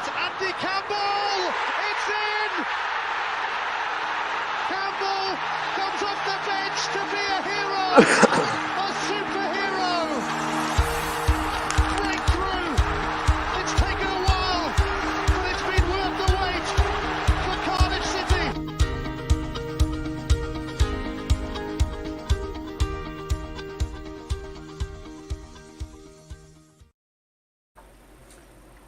It's Andy Campbell! It's in! Campbell comes off the bench to be a hero! A superhero! Breakthrough! It's taken a while, but it's been worth the wait for Cardiff City!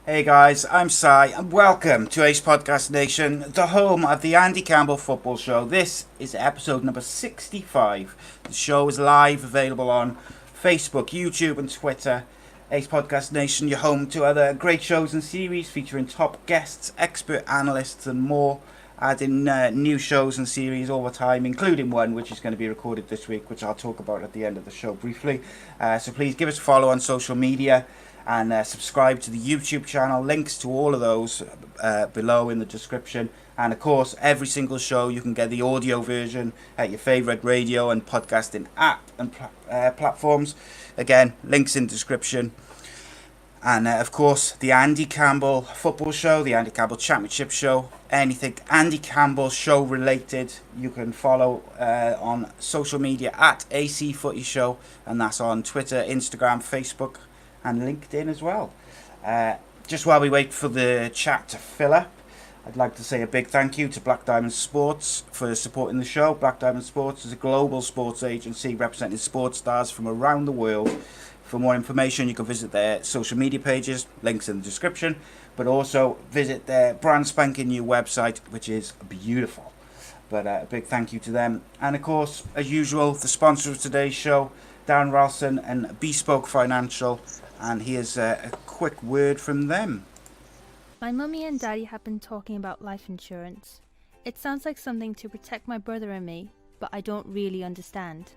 Hey guys, I'm Si and welcome to A.C.E Podcast Nation, the home of the Andy Campbell Football Show. This is episode number 65. The show is live, available on Facebook, YouTube and Twitter. A.C.E Podcast Nation, your home to other great shows and series featuring top guests, expert analysts and more. Adding new shows and series all the time, including one which is going to be recorded this week, which I'll talk about at the end of the show briefly. So please give us a follow on social media. And subscribe to the YouTube channel. Links to all of those below in the description. And of course, every single show you can get the audio version at your favourite radio and podcasting app and platforms. Again, links in the description. And of course, the Andy Campbell Football Show, the Andy Campbell Championship Show, anything Andy Campbell Show related, you can follow on social media at A.C.E Footy Show. And that's on Twitter, Instagram, Facebook and LinkedIn as well. Just while we wait for the chat to fill up, I'd like to say a big thank you to Black Diamond Sports for supporting the show. Black Diamond Sports is a global sports agency representing sports stars from around the world. For more information, you can visit their social media pages, links in the description, but also visit their brand spanking new website, which is beautiful. But a big thank you to them. And of course, as usual, the sponsor of today's show, Darren Ralston and Bespoke Financial. And here's a quick word from them. My mummy and daddy have been talking about life insurance. It sounds like something to protect my brother and me, but I don't really understand.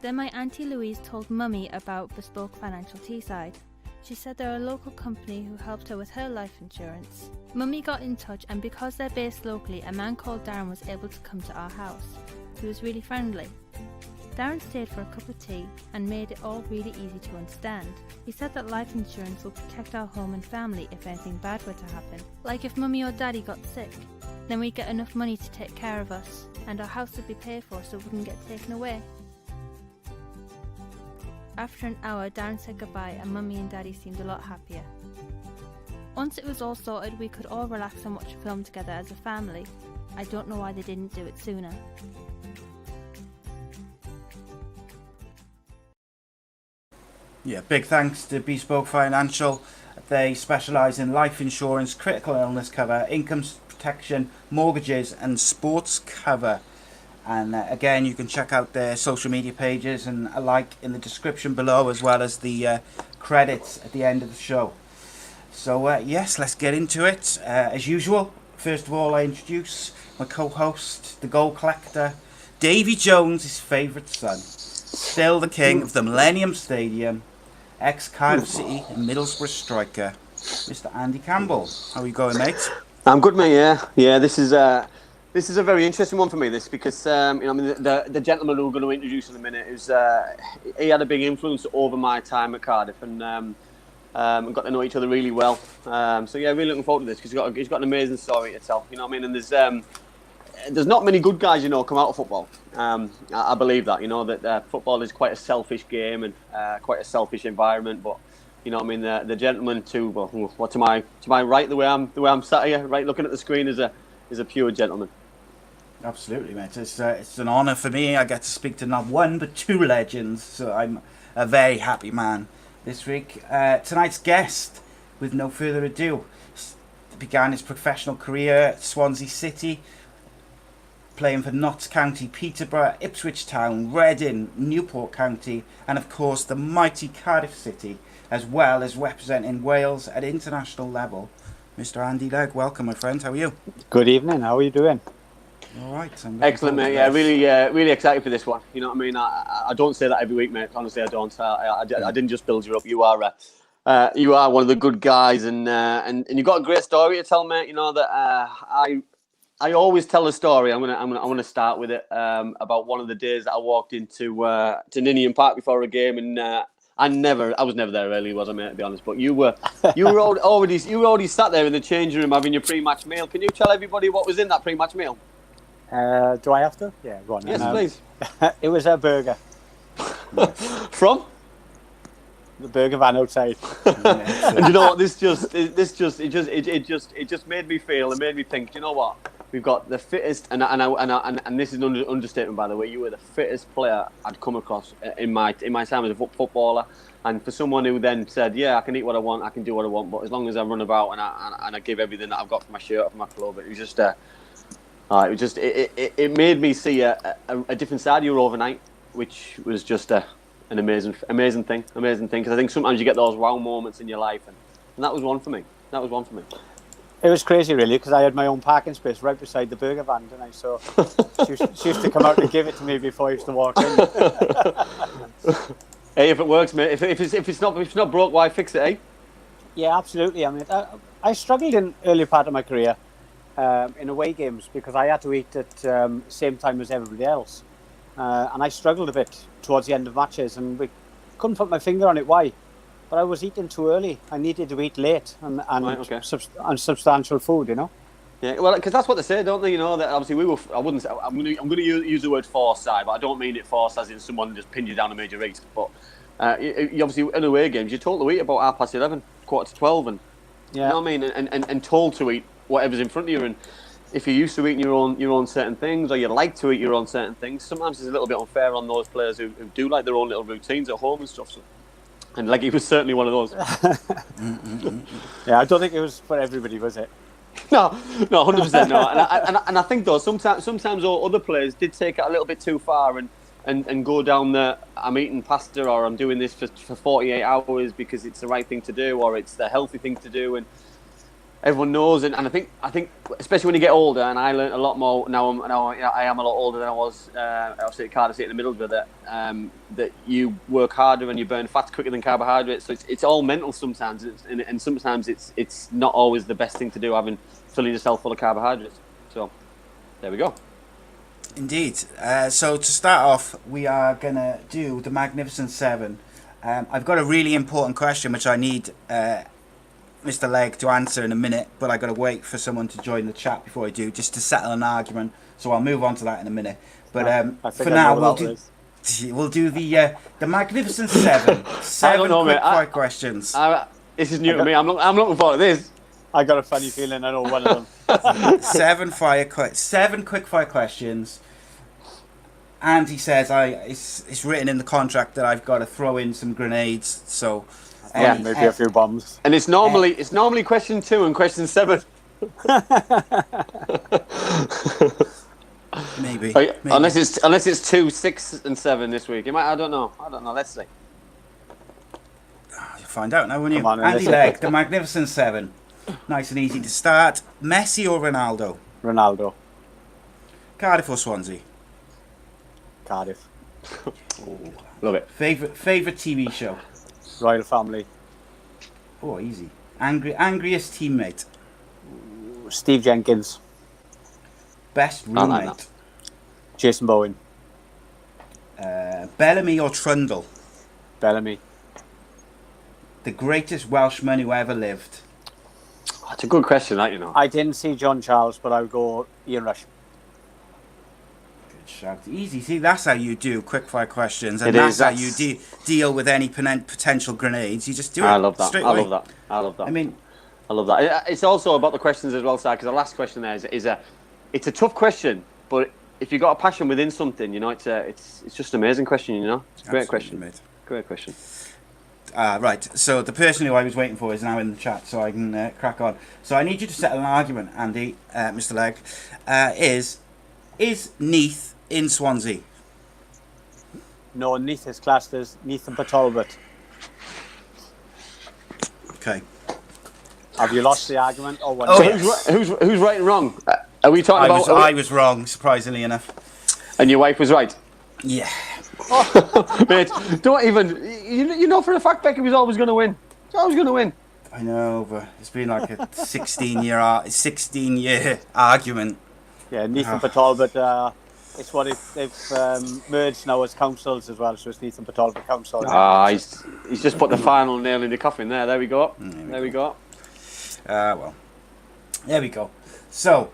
Then my auntie Louise told mummy about Bespoke Financial Teesside. She said they're a local company who helped her with her life insurance. Mummy got in touch, and because they're based locally, a man called Darren was able to come to our house. He was really friendly. Darren stayed for a cup of tea and made it all really easy to understand. He said that life insurance will protect our home and family if anything bad were to happen. Like if mummy or daddy got sick, then we'd get enough money to take care of us, and our house would be paid for so it wouldn't get taken away. After an hour, Darren said goodbye and mummy and daddy seemed a lot happier. Once it was all sorted, we could all relax and watch a film together as a family. I don't know why they didn't do it sooner. Yeah, big thanks to Bespoke Financial. They specialise in life insurance, critical illness cover, income protection, mortgages and sports cover. And again, you can check out their social media pages and a like in the description below, as well as the credits at the end of the show. So yes, let's get into it. As usual, first of all, I introduce my co-host, the goal collector, Davy Jones, his favourite son, still the king of the Millennium Stadium, ex-Cardiff City and Middlesbrough striker, Mr. Andy Campbell. How are you going, mate? I'm good, mate. Yeah. This is a very interesting one for me. This because the gentleman who we're going to introduce in a minute is he had a big influence over my time at Cardiff and got to know each other really well. So yeah, really looking forward to this because he's got an amazing story to tell. You know what I mean? And there's not many good guys, come out of football. I believe that, that football is quite a selfish game and quite a selfish environment. But the gentleman to my right, the way I'm sat here, right, looking at the screen, is a pure gentleman. Absolutely, mate. It's an honour for me. I get to speak to not one but two legends, so I'm a very happy man this week. Tonight's guest, with no further ado, began his professional career at Swansea City, playing for Notts County, Peterborough, Ipswich Town, Reading, Newport County, and of course the mighty Cardiff City, as well as representing Wales at international level. Mr. Andy Legg, welcome, my friend. How are you? Good evening. How are you doing? All right. Excellent, mate. Yeah, really excited for this one. You know what I mean? I don't say that every week, mate. Honestly, I don't. I didn't just build you up. You are one of the good guys, and you've got a great story to tell, mate. That I always tell a story. I'm gonna start with it about one of the days that I walked into Ninian Park before a game, and I was never there early, was I, mate? To be honest, but you were already sat there in the changing room having your pre-match meal. Can you tell everybody what was in that pre-match meal? Do I have to? Yeah, go on. Yes, please. It was a burger. From The burger van outside. and you know what? It just made me feel. It made me think. You know what? We've got the fittest, and this is an understatement, by the way. You were the fittest player I'd come across in my time as a footballer. And for someone who then said, "Yeah, I can eat what I want, I can do what I want, but as long as I run about and I give everything that I've got for my shirt, for my club," it was just it made me see a different side of you overnight, which was just an amazing thing. Because I think sometimes you get those wow moments in your life, and that was one for me. It was crazy, really, because I had my own parking space right beside the burger van, didn't I? So she used to come out and give it to me before I used to walk in. Hey, if it works, mate. If it's not broke, why fix it? Eh? Yeah, absolutely. I mean, I struggled in early part of my career in away games because I had to eat at same time as everybody else, and I struggled a bit towards the end of matches, and we couldn't put my finger on it why. But I was eating too early. I needed to eat late and substantial food, you know. Yeah, well, because that's what they say, don't they? You know that obviously we were. I'm going to use the word forced, but I don't mean it forced as in someone just pinned you down and made you eat. But you obviously in away games, you're told to eat about 11:30, 11:15, and you know what I mean, and told to eat whatever's in front of you. And if you're used to eating your own certain things, or you like to eat your own certain things, sometimes it's a little bit unfair on those players who do like their own little routines at home and stuff. So. And like he was certainly one of those. Yeah, I don't think it was for everybody, was it? No, 100% no. And I think though sometimes other players did take it a little bit too far and go down the I'm eating pasta or I'm doing this for 48 hours because it's the right thing to do or it's the healthy thing to do, and everyone knows. And I think especially when you get older, and I learned a lot more now. I am a lot older than I was. Obviously, at Cardiff City in the middle of it. That you work harder and you burn fats quicker than carbohydrates. So it's all mental sometimes, and sometimes it's not always the best thing to do, filling yourself full of carbohydrates. So there we go. Indeed. So to start off, we are gonna do the Magnificent Seven. I've got a really important question which I need Mr. Legg to answer in a minute, but I got to wait for someone to join the chat before I do, just to settle an argument. So I'll move on to that in a minute. But for now, we'll do the Magnificent Seven. Seven quick-fire questions. This is new to me. I'm looking forward to this. I got a funny feeling I know one of them. Seven quick-fire questions. And he says it's written in the contract that I've got to throw in some grenades. So. Yeah, maybe a few bombs. And it's normally question 2 and question 7. Maybe. Unless it's 2, 6, and 7 this week. I don't know. Let's see. You'll find out now, won't you? On, Andy Legg, the Magnificent Seven. Nice and easy to start. Messi or Ronaldo? Ronaldo. Cardiff or Swansea? Cardiff. Love it. Favorite TV show? Royal Family. Oh, easy. Angriest teammate? Steve Jenkins. Best roommate? Jason Bowen. Bellamy or Trundle? Bellamy. The greatest Welshman who ever lived? That's a good question, that, you know. I didn't see John Charles, but I would go Ian Rush. Good shout. Easy. See, that's how you do quickfire questions, and that's how you deal with any potential grenades. You just do it. I love that. Straight I away. love that. I mean, I love that. It's also about the questions as well, Si, because the last question there is it's a tough question, but if you've got a passion within something, you know, it's just an amazing question, you know. It's a great question. Mate. Great question. Right, so the person who I was waiting for is now in the chat, so I can crack on. So I need you to settle an argument, Andy, Mr. Legg. Is Neath in Swansea? No, Neath is classed as Neath and Talbot. Okay. Have you lost the argument or what? Oh, So yes. who's right and wrong? Are we talking about? I was wrong, surprisingly enough. And your wife was right. Yeah. Mate, don't even. You know for a fact Becky was always going to win. She's always going to win. I know, but it's been like a 16-year argument. Yeah, Neath and Talbot It's what they've merged now as councils as well, so it's Neath and Patolka Council. He's just put the final nail in the coffin there. There we go. There we go. Well, there we go. So,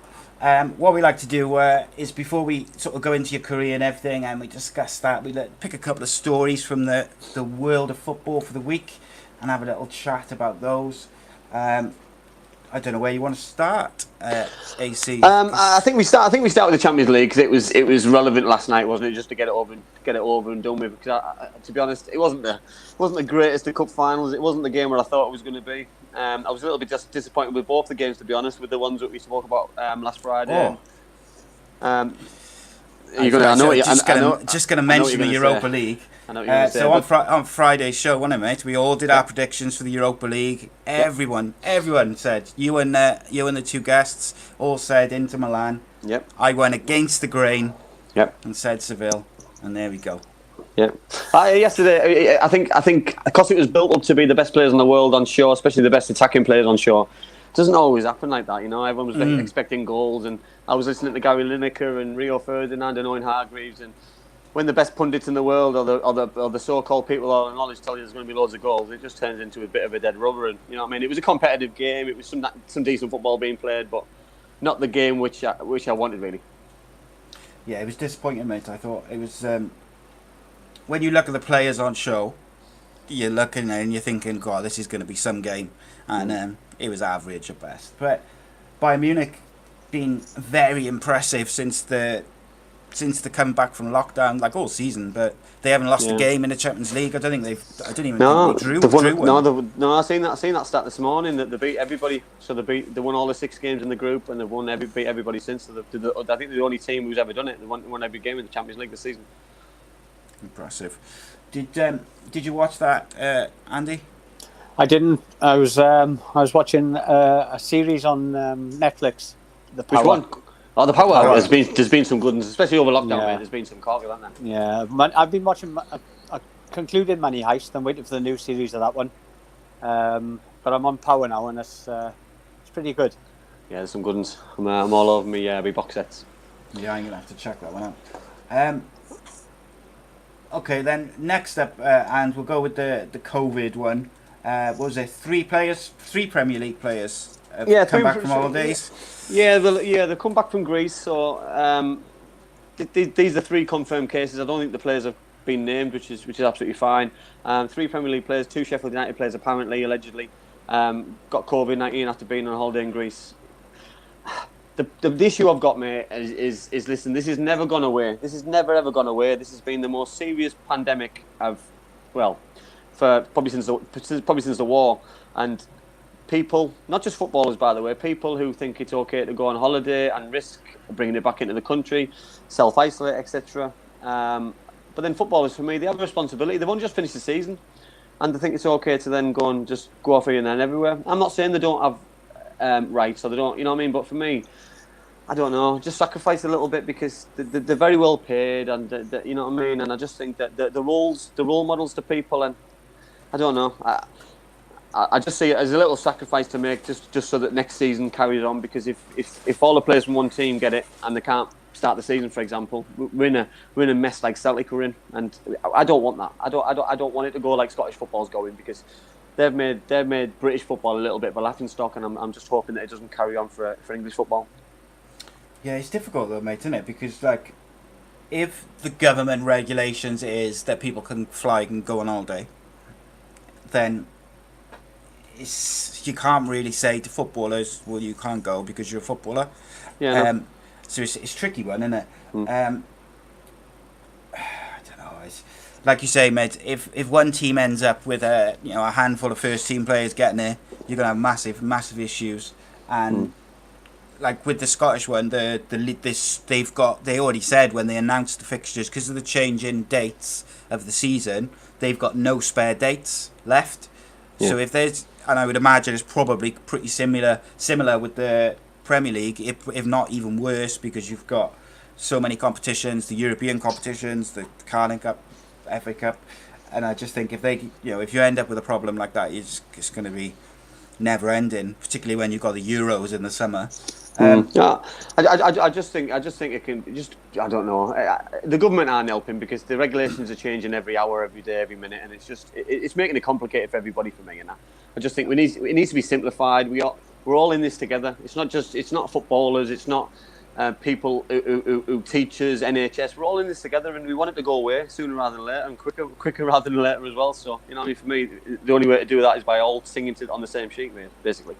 what we like to do is before we sort of go into your career and everything, and we discuss that, we pick a couple of stories from the world of football for the week, and have a little chat about those. I don't know where you want to start, AC. I think we start with the Champions League because it was relevant last night, wasn't it? Just to get it over and done with. Because to be honest, it wasn't the greatest of cup finals. It wasn't the game where I thought it was going to be. I was a little bit just disappointed with both the games, to be honest, with the ones that we spoke about last Friday. You're gonna, just going to mention the Europa League. So on Friday's show, wasn't it, mate? We all did our predictions for the Europa League. Everyone said, you and the two guests all said Inter Milan. Yep. I went against the grain. Yep. And said Seville, and there we go. Yeah. Yesterday, I think because it was built up to be the best players in the world on shore, especially the best attacking players on shore. It doesn't always happen like that, you know. Everyone was expecting goals, and I was listening to Gary Lineker and Rio Ferdinand and Owen Hargreaves, and when the best pundits in the world or the so-called people of knowledge tell you there's going to be loads of goals, it just turns into a bit of a dead rubber. And you know what I mean? It was a competitive game. It was some decent football being played, but not the game which I wanted, really. Yeah, it was disappointing, mate. I thought it was. When you look at the players on show, you're looking and you're thinking, God, this is going to be some game. And it was average at best. But Bayern Munich been very impressive since the comeback from lockdown, like all season. But they haven't lost a game in the Champions League. I don't even think they drew one. No, I seen that stat this morning that they beat everybody. So they won all the 6 games in the group, and they've beat everybody since. So I think they're the only team who's ever done it. They won every game in the Champions League this season. Impressive. Did you watch that, Andy? I didn't. I was watching a series on Netflix. The Power. Which one? Oh, the Power. There's been some good ones, especially over lockdown. Mate. There's been some corker, hasn't there? Yeah, I've been watching. I concluded Money Heist. I'm waiting for the new series of that one. But I'm on Power now, and it's pretty good. Yeah, there's some good ones. I'm all over me box sets. Yeah, I'm gonna have to check that one out. Okay, then next up, and we'll go with the COVID one. What was it? 3 Premier League players have come back from holidays. Yeah, they've come back from Greece. So these are 3 confirmed cases. I don't think the players have been named, which is absolutely fine. 3 Premier League players, 2 Sheffield United players, apparently, allegedly, got COVID-19 after being on holiday in Greece. The issue I've got, mate, is listen. This has never gone away. This has never ever gone away. This has been the most serious pandemic for probably since the war. And people, not just footballers, by the way, people who think it's okay to go on holiday and risk bringing it back into the country, self-isolate, etc. But then footballers, for me, they have a responsibility. They've only just finished the season, and they think it's okay to then go and just go off here and then everywhere. I'm not saying they don't have rights or they don't, you know what I mean. But for me, I don't know, just sacrifice a little bit because they're very well paid, and you know what I mean. And I just think that the role models to people, and I don't know. I just see it as a little sacrifice to make, just so that next season carries on. Because if all the players from one team get it and they can't start the season, for example, we're in a mess like Celtic were in, and I don't want that. I don't want it to go like Scottish football's going, because they've made British football a little bit of a laughing stock, and I'm just hoping that it doesn't carry on for English football. Yeah, it's difficult though, mate, isn't it? Because like, if the government regulations is that people can fly and go on holiday, then you can't really say to footballers, well, you can't go because you're a footballer. Yeah. No. So it's a tricky one, isn't it? Mm. I don't know. It's, like you say, mate, if one team ends up with a handful of first team players getting there, you're gonna have massive issues. And like with the Scottish one, they already said when they announced the fixtures, because of the change in dates of the season, they've got no spare dates left. Yeah. So if there's, and I would imagine it's probably pretty similar with the Premier League, if not even worse, because you've got so many competitions, the European competitions, the Cardiff Cup, FA Cup, and I just think if you end up with a problem like that, it's going to be never ending, particularly when you've got the Euros in the summer. Yeah, I just think it can just, I don't know. The government aren't helping because the regulations are changing every hour, every day, every minute, and it's making it complicated for everybody. For me, and I just think it needs to be simplified. We're all in this together. It's not footballers. It's not people who teachers, NHS. We're all in this together, and we want it to go away sooner rather than later, and quicker rather than later as well. So for me, the only way to do that is by all singing on the same sheet, basically.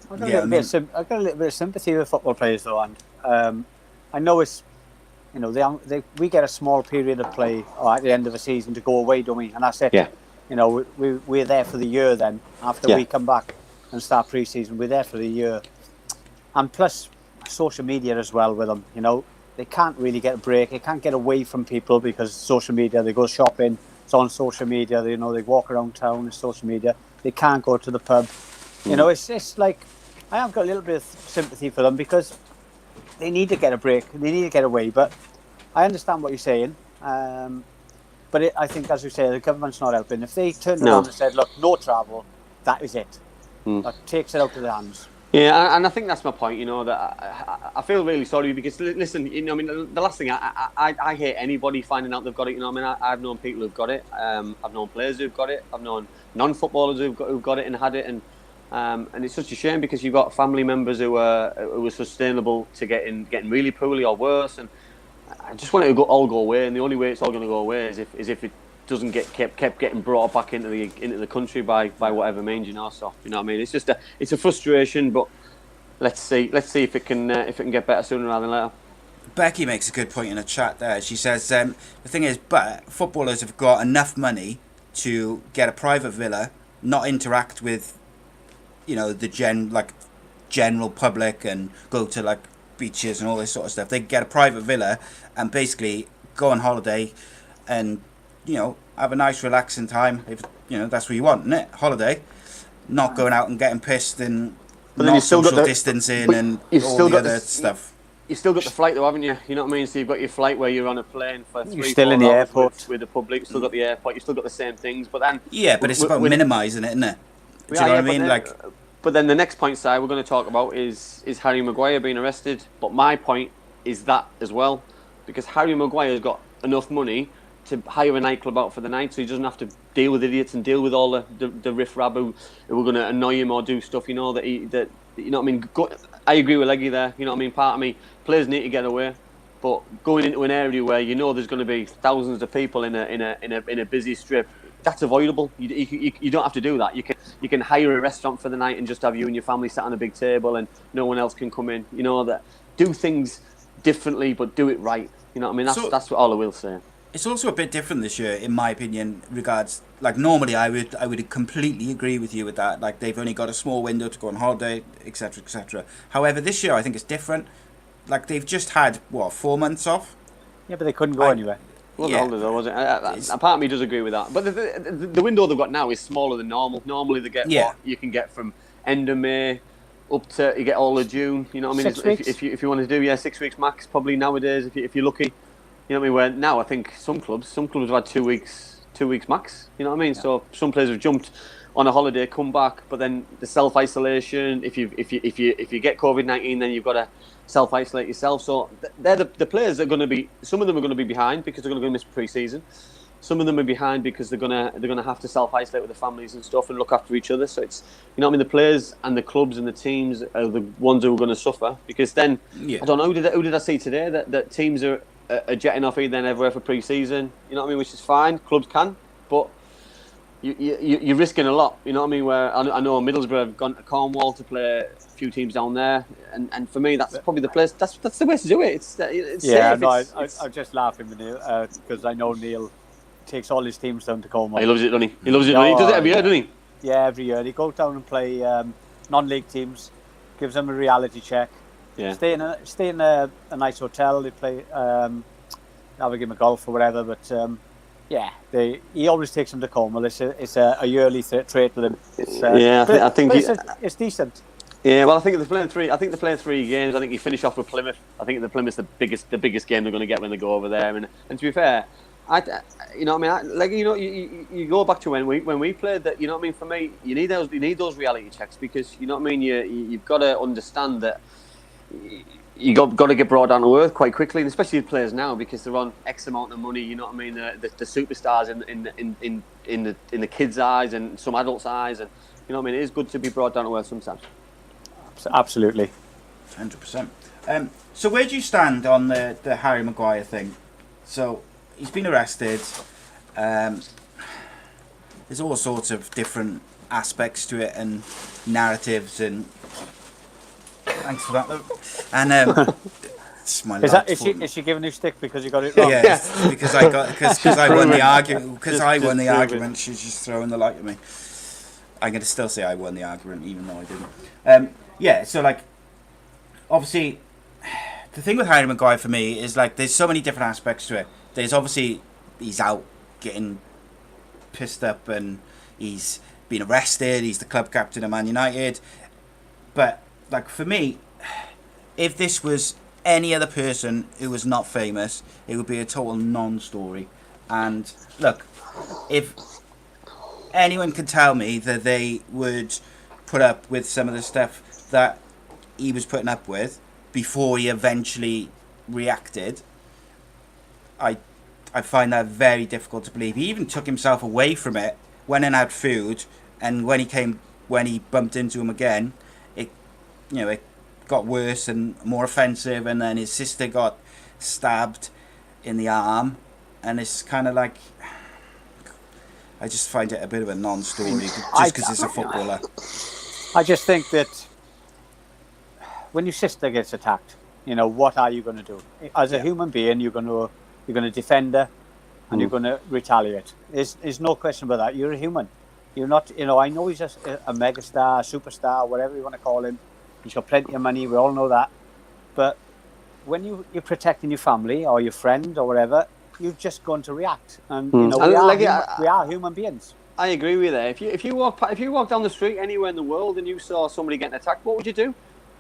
I've got a little bit of sympathy with football players, though, and I know it's, we get a small period of play at the end of the season to go away, don't we? And that's it. Yeah. We're there for the year then. After we come back and start pre-season, we're there for the year. And plus, social media as well with them. They can't really get a break. They can't get away from people because social media. They go shopping. It's on social media. They walk around town. It's social media. They can't go to the pub. It's like, I have got a little bit of sympathy for them because they need to get a break. They need to get away. But I understand what you're saying. But I think, as you say, the government's not helping. If they turned around and said, look, no travel, that is it. That takes it out of their hands. Yeah, and I think that's my point, that I feel really sorry because, listen, the last thing, I hate anybody finding out they've got it, I've known people who've got it, I've known players who've got it, I've known non-footballers who've got it and had it, and it's such a shame because you've got family members who are sustainable to getting really poorly or worse, and I just want it to all go away, and the only way it's all going to go away is if it doesn't get kept getting brought back into the country by whatever means, So it's just it's a frustration, but let's see if it can get better sooner rather than later. Becky makes a good point in a chat there. She says the thing is, but footballers have got enough money to get a private villa, not interact with the general public and go to beaches and all this sort of stuff. They get a private villa and basically go on holiday and have a nice relaxing time. If that's what you want, isn't it? Holiday, not going out and getting pissed and not social distancing and all the other stuff. You've still got the flight though, haven't you? You know what I mean? So you've got your flight where you're on a plane for 3-4 hours. Still in the airport with the public. You've still got the airport. You've still got the same things, but then but it's about minimising it, isn't it? Do you know what I mean? But then the next point, Si, we're going to talk about is Harry Maguire being arrested. But my point is that as well, because Harry Maguire's got enough money to hire a nightclub out for the night, so he doesn't have to deal with idiots and deal with all the riff-raff who are going to annoy him or do stuff. I agree with Leggy there. Part of me, players need to get away, but going into an area where there's going to be thousands of people in a busy strip, that's avoidable. You don't have to do that. You can hire a restaurant for the night and just have you and your family sat on a big table and no one else can come in. That do things differently, but do it right. That's what all I will say. It's also a bit different this year, in my opinion, regards normally I would completely agree with you with that. They've only got a small window to go on holiday, etc., etc. However, this year I think it's different. They've just had 4 months off. Yeah, but they couldn't go anywhere. Well, the holiday though, was it? A part of me does agree with that. But the window they've got now is smaller than normal. Normally they get what you can get from end of May up to you get all of June. You know what I mean? 6 weeks. If you want to do 6 weeks max, probably nowadays if you're lucky. You know what I mean? Where now I think some clubs have had 2 weeks max. You know what I mean? Yeah. So some players have jumped on a holiday, come back, but then the self-isolation. If you get COVID-19, then you've got to self-isolate yourself. So they're the players that are going to be. Some of them are going to be behind because they're going to miss pre-season. Some of them are behind because they're going to have to self-isolate with their families and stuff and look after each other. So it's the players and the clubs and the teams are the ones who are going to suffer because then I don't know who did I see today that teams are jetting off either everywhere for pre-season. You know what I mean? Which is fine. Clubs can, but you're risking a lot. You know what I mean? Where I know Middlesbrough have gone to Cornwall to play a few teams down there, and for me that's probably the place. That's the way to do it. It's safe. No, I'm just laughing with Neil because I know Neil takes all his teams down to Cornwall. He loves it, doesn't he? He loves it. He does it every year, doesn't he? Yeah, every year he goes down and play non-league teams, gives them a reality check. Yeah. Stay in a nice hotel. They play have a game of golf or whatever. But he always takes them to Cornwall. It's a yearly trade with him. I think it's decent. Yeah, well, I think they're playing 3. I think they're playing 3 games. I think you finish off with Plymouth. I think the Plymouth's the biggest game they're going to get when they go over there. And to be fair, You know what I mean? Like, you know, you go back to when we played that. You know what I mean? For me, you need those reality checks, because you know what I mean. You've got to understand that you got to get brought down to earth quite quickly, and especially with players now, because they're on X amount of money. You know what I mean? The superstars in the kids' eyes and some adults' eyes, and you know what I mean. It is good to be brought down to earth sometimes. Absolutely, 100%. So where do you stand on the Harry Maguire thing? So he's been arrested. There's all sorts of different aspects to it and narratives, and thanks for that. And it's my is she giving you stick because you got it wrong? Yeah, because I won the argument. Because I won the argument, she's just throwing the light at me. I'm going to still say I won the argument, even though I didn't. Yeah, so like, obviously, the thing with Harry Maguire for me is like, there's so many different aspects to it. There's obviously, he's out getting pissed up and he's been arrested. He's the club captain of Man United. But like, for me, if this was any other person who was not famous, it would be a total non-story. And look, if anyone could tell me that they would put up with some of the stuff that he was putting up with before he eventually reacted, I find that very difficult to believe. He even took himself away from it, went and had food, and when he bumped into him again, it got worse and more offensive, and then his sister got stabbed in the arm, and it's kind of like, I just find it a bit of a non-story just because he's a footballer. I just think that when your sister gets attacked, you know, what are you going to do? As a human being, you're going to defend her, and you're going to retaliate. There's no question about that. You're a human. You're not, you know, I know he's a megastar, superstar, whatever you want to call him. He's got plenty of money. We all know that. But when you're protecting your family or your friend or whatever, you're just going to react. And you know, we are human beings. I agree with that. If you walk down the street anywhere in the world and you saw somebody getting attacked, what would you do?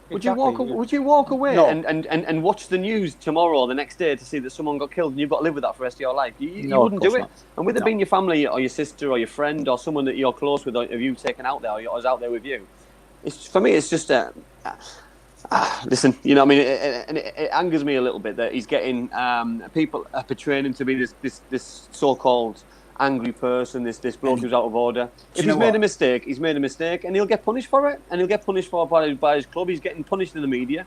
Would you walk away No. and watch the news tomorrow or the next day to see that someone got killed and you've got to live with that for the rest of your life? You wouldn't do it. Not. And with it being your family or your sister or your friend or someone that you're close with, or have you taken out there or is out there with you, for me it's just listen, you know what I mean, it angers me a little bit that he's getting people are portraying him to be this so-called angry person, this bloke who's out of order. If he's made a mistake, he's made a mistake, and he'll get punished for it, and he'll get punished for it by his club. He's getting punished in the media.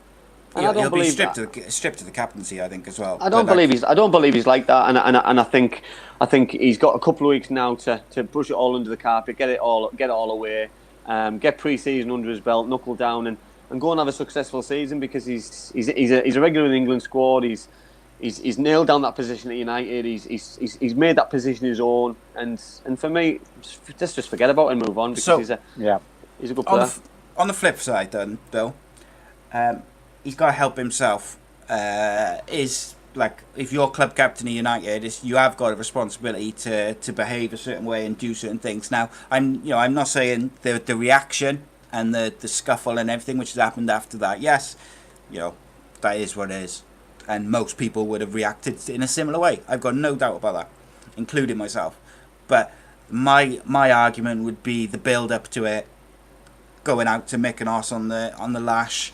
And he'll be stripped of the captaincy, I think, as well. I don't believe he's like that, and I think he's got a couple of weeks now to brush it all under the carpet, get it all away, get pre-season under his belt, knuckle down, and go and have a successful season, because he's a regular in the England squad. He's nailed down that position at United. He's made that position his own, and for me, just forget about it and move on, because he's a good player. On the flip side, then, Bill, he's got to help himself. Is like, if you're club captain of United, you have got a responsibility to behave a certain way and do certain things. Now, I'm not saying the reaction and the scuffle and everything which has happened after that. Yes, that is what it is. And most people would have reacted in a similar way. I've got no doubt about that, including myself. But my argument would be the build-up to it, going out to Mykonos on the lash,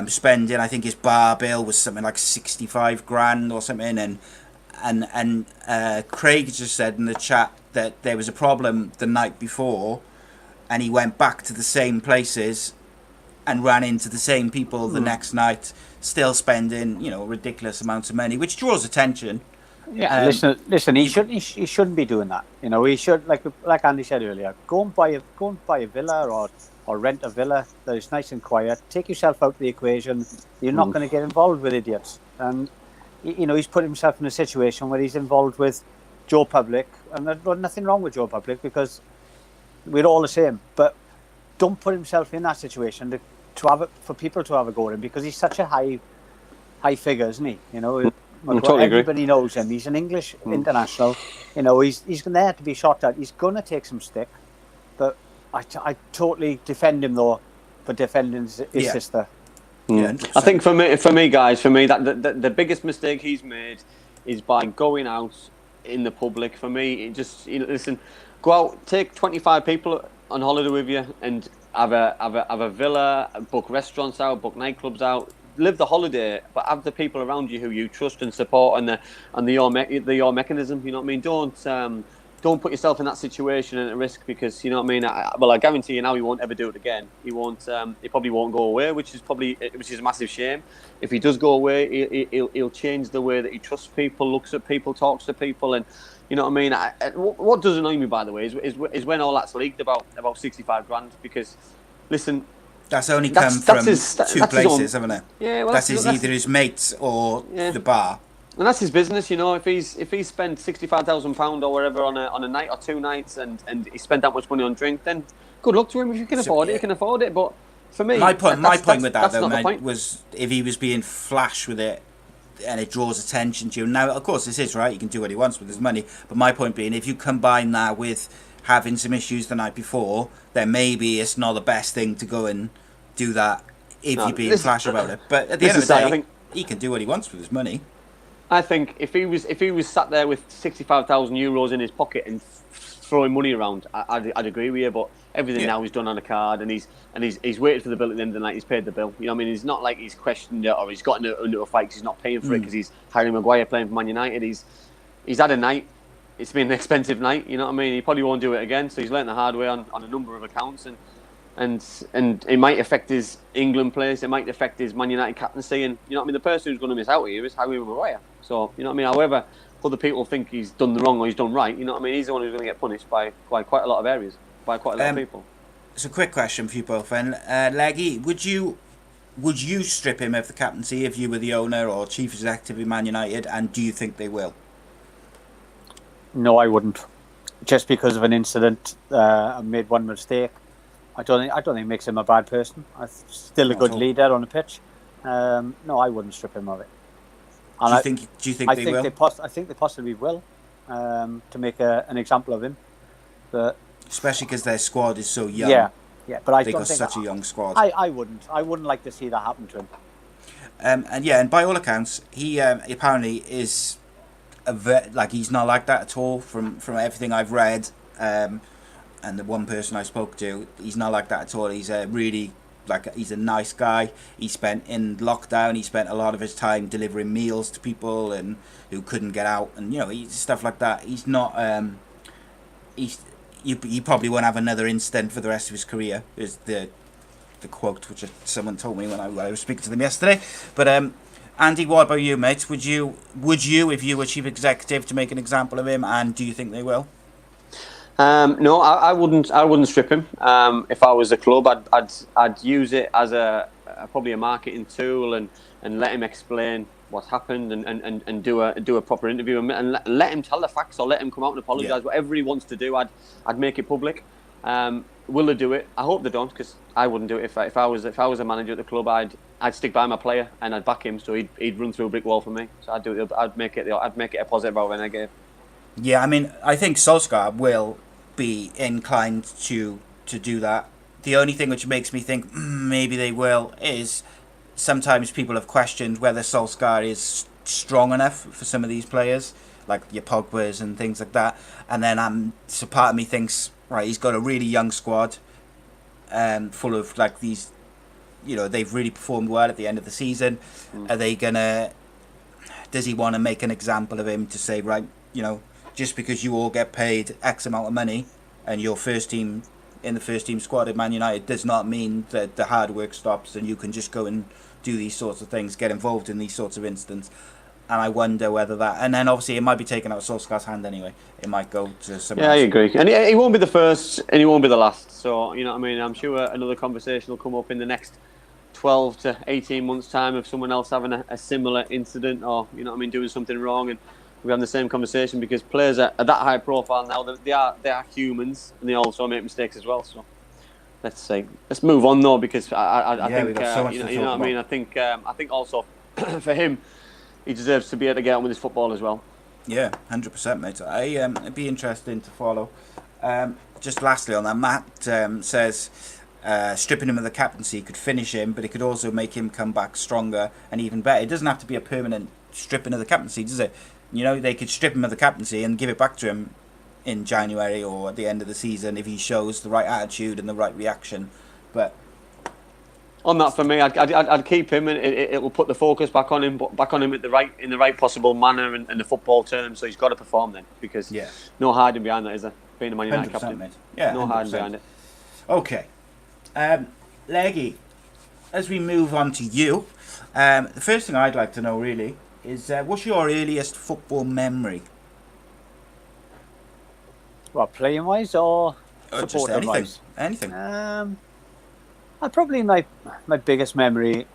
spending, I think his bar bill was something like 65 grand or something, and Craig just said in the chat that there was a problem the night before, and he went back to the same places and ran into the same people the next night, still spending, ridiculous amounts of money, which draws attention. Yeah, listen. He shouldn't be doing that. He should, like Andy said earlier, go and buy a villa or rent a villa that is nice and quiet. Take yourself out of the equation. You're not going to get involved with idiots. And he's put himself in a situation where he's involved with Joe Public, and there's nothing wrong with Joe Public, because we're all the same. But don't put himself in that situation for people to have a go at him, because he's such a high figure, isn't he? Totally everybody knows him. He's an English international. He's there to be shot at. He's going to take some stick, but I totally defend him though for defending his sister. Yeah. I think for me, guys, that the biggest mistake he's made is by going out in the public. For me, it just listen, go out, take 25 people on holiday with you, and have a villa, book restaurants out, book nightclubs out. Live the holiday, but have the people around you who you trust and support, and the your mechanism. You know what I mean? Don't put yourself in that situation and at risk, because you know what I mean. I guarantee you now, he won't ever do it again. He won't. He probably won't go away, which is a massive shame. If he does go away, he'll change the way that he trusts people, looks at people, talks to people, and you know what I mean. What does annoy me, by the way, is when all that's leaked about 65 grand. Because listen. That's only come from two places, haven't it? Yeah, well, that's either his mates or the bar. And that's his business, you know. If he's spent £65,000 or whatever on a night or 2 nights, and he spent that much money on drink, then good luck to him. If you can afford it, you can afford it. But for me, my point with that though, mate, point. was if he was being flash with it, and it draws attention to him. Now, of course, this is right. He can do what he wants with his money. But my point being, if you combine that with having some issues the night before, then maybe it's not the best thing to go and do that if you're being flash about it. But at the end of the day, I think he can do what he wants with his money. I think if he was sat there with €65,000 in his pocket and throwing money around, I'd agree with you. But everything now is done on a card, and he's waited for the bill at the end of the night. He's paid the bill. You know what I mean? It's not like he's questioned it or he's got into a fight because he's not paying for it because he's Harry Maguire playing for Man United. He's had a night. It's been an expensive night. You know what I mean? He probably won't do it again. So he's learnt the hard way on a number of accounts, and it might affect his England place. It might affect his Man United captaincy. And you know what I mean? The person who's going to miss out here is Harry Maguire. So you know what I mean? However other people think he's done the wrong or he's done right, you know what I mean? He's the one who's going to get punished by quite a lot of areas, by quite a lot of people. It's a quick question for you both. And Leggy, would you strip him of the captaincy if you were the owner or chief executive of Man United? And do you think they will? No, I wouldn't. Just because of an incident, I made one mistake. I don't think it makes him a bad person. I'm still a good leader on the pitch. No, I wouldn't strip him of it. And do you think they will? I think they possibly will, to make an example of him. But especially because their squad is so young. Yeah, but they've got such a young squad. I wouldn't like to see that happen to him. And by all accounts, he apparently is he's not like that at all. From everything I've read, and the one person I spoke to, he's not like that at all. He's he's a nice guy. He spent in lockdown. He spent a lot of his time delivering meals to people and who couldn't get out, and stuff like that. He's not. He probably won't have another incident for the rest of his career. Is the quote which someone told me when I was speaking to them yesterday. But Andy, what about you, mate? Would you, if you were chief executive, to make an example of him? And do you think they will? No, I wouldn't strip him. If I was a club, I'd use it as probably a marketing tool and let him explain what's happened and do a proper interview and let him tell the facts or let him come out and apologise. Yeah. Whatever he wants to do, I'd make it public. Will they do it? I hope they don't, because I wouldn't do it if I was a manager at the club. I'd stick by my player and I'd back him, so he'd run through a brick wall for me. So I'd do it. I'd make it a positive rather than a negative. Yeah, I mean, I think Solskjaer will be inclined to do that. The only thing which makes me think maybe they will is sometimes people have questioned whether Solskjaer is strong enough for some of these players, like your Pogba's and things like that. And then so part of me thinks, right, he's got a really young squad, full of like these, they've really performed well at the end of the season. Are they does he want to make an example of him to say, right, just because you all get paid X amount of money and you're in the first team squad at Man United does not mean that the hard work stops and you can just go and do these sorts of things, get involved in these sorts of incidents. And I wonder whether that... And then obviously it might be taken out of Solskjaer's hand anyway. It might go to someone else. I agree. And he won't be the first and he won't be the last. So, you know what I mean? I'm sure another conversation will come up in the next 12 to 18 months' time of someone else having a similar incident or, doing something wrong, and we're having the same conversation, because players are that high profile now that they are humans and they also make mistakes as well. So let's move on though, because I think so much you know what I mean. I think also for him, he deserves to be able to get on with his football as well. Yeah, 100%, mate. It'd be interesting to follow. Just lastly on that, Matt says stripping him of the captaincy could finish him, but it could also make him come back stronger and even better. It doesn't have to be a permanent stripping of the captaincy, does it? You know, they could strip him of the captaincy and give it back to him in January or at the end of the season if he shows the right attitude and the right reaction. But on that, for me, I'd keep him, and it will put the focus back on him in the right possible manner and the football terms. So he's got to perform then, because no hiding behind that, is there? Being a Man United captain, mate. Yeah, no 100%. hiding behind it. Okay, Leggy, as we move on to you, the first thing I'd like to know really is what's your earliest football memory? Well, playing wise or Just supporting wise? anything. Probably my biggest memory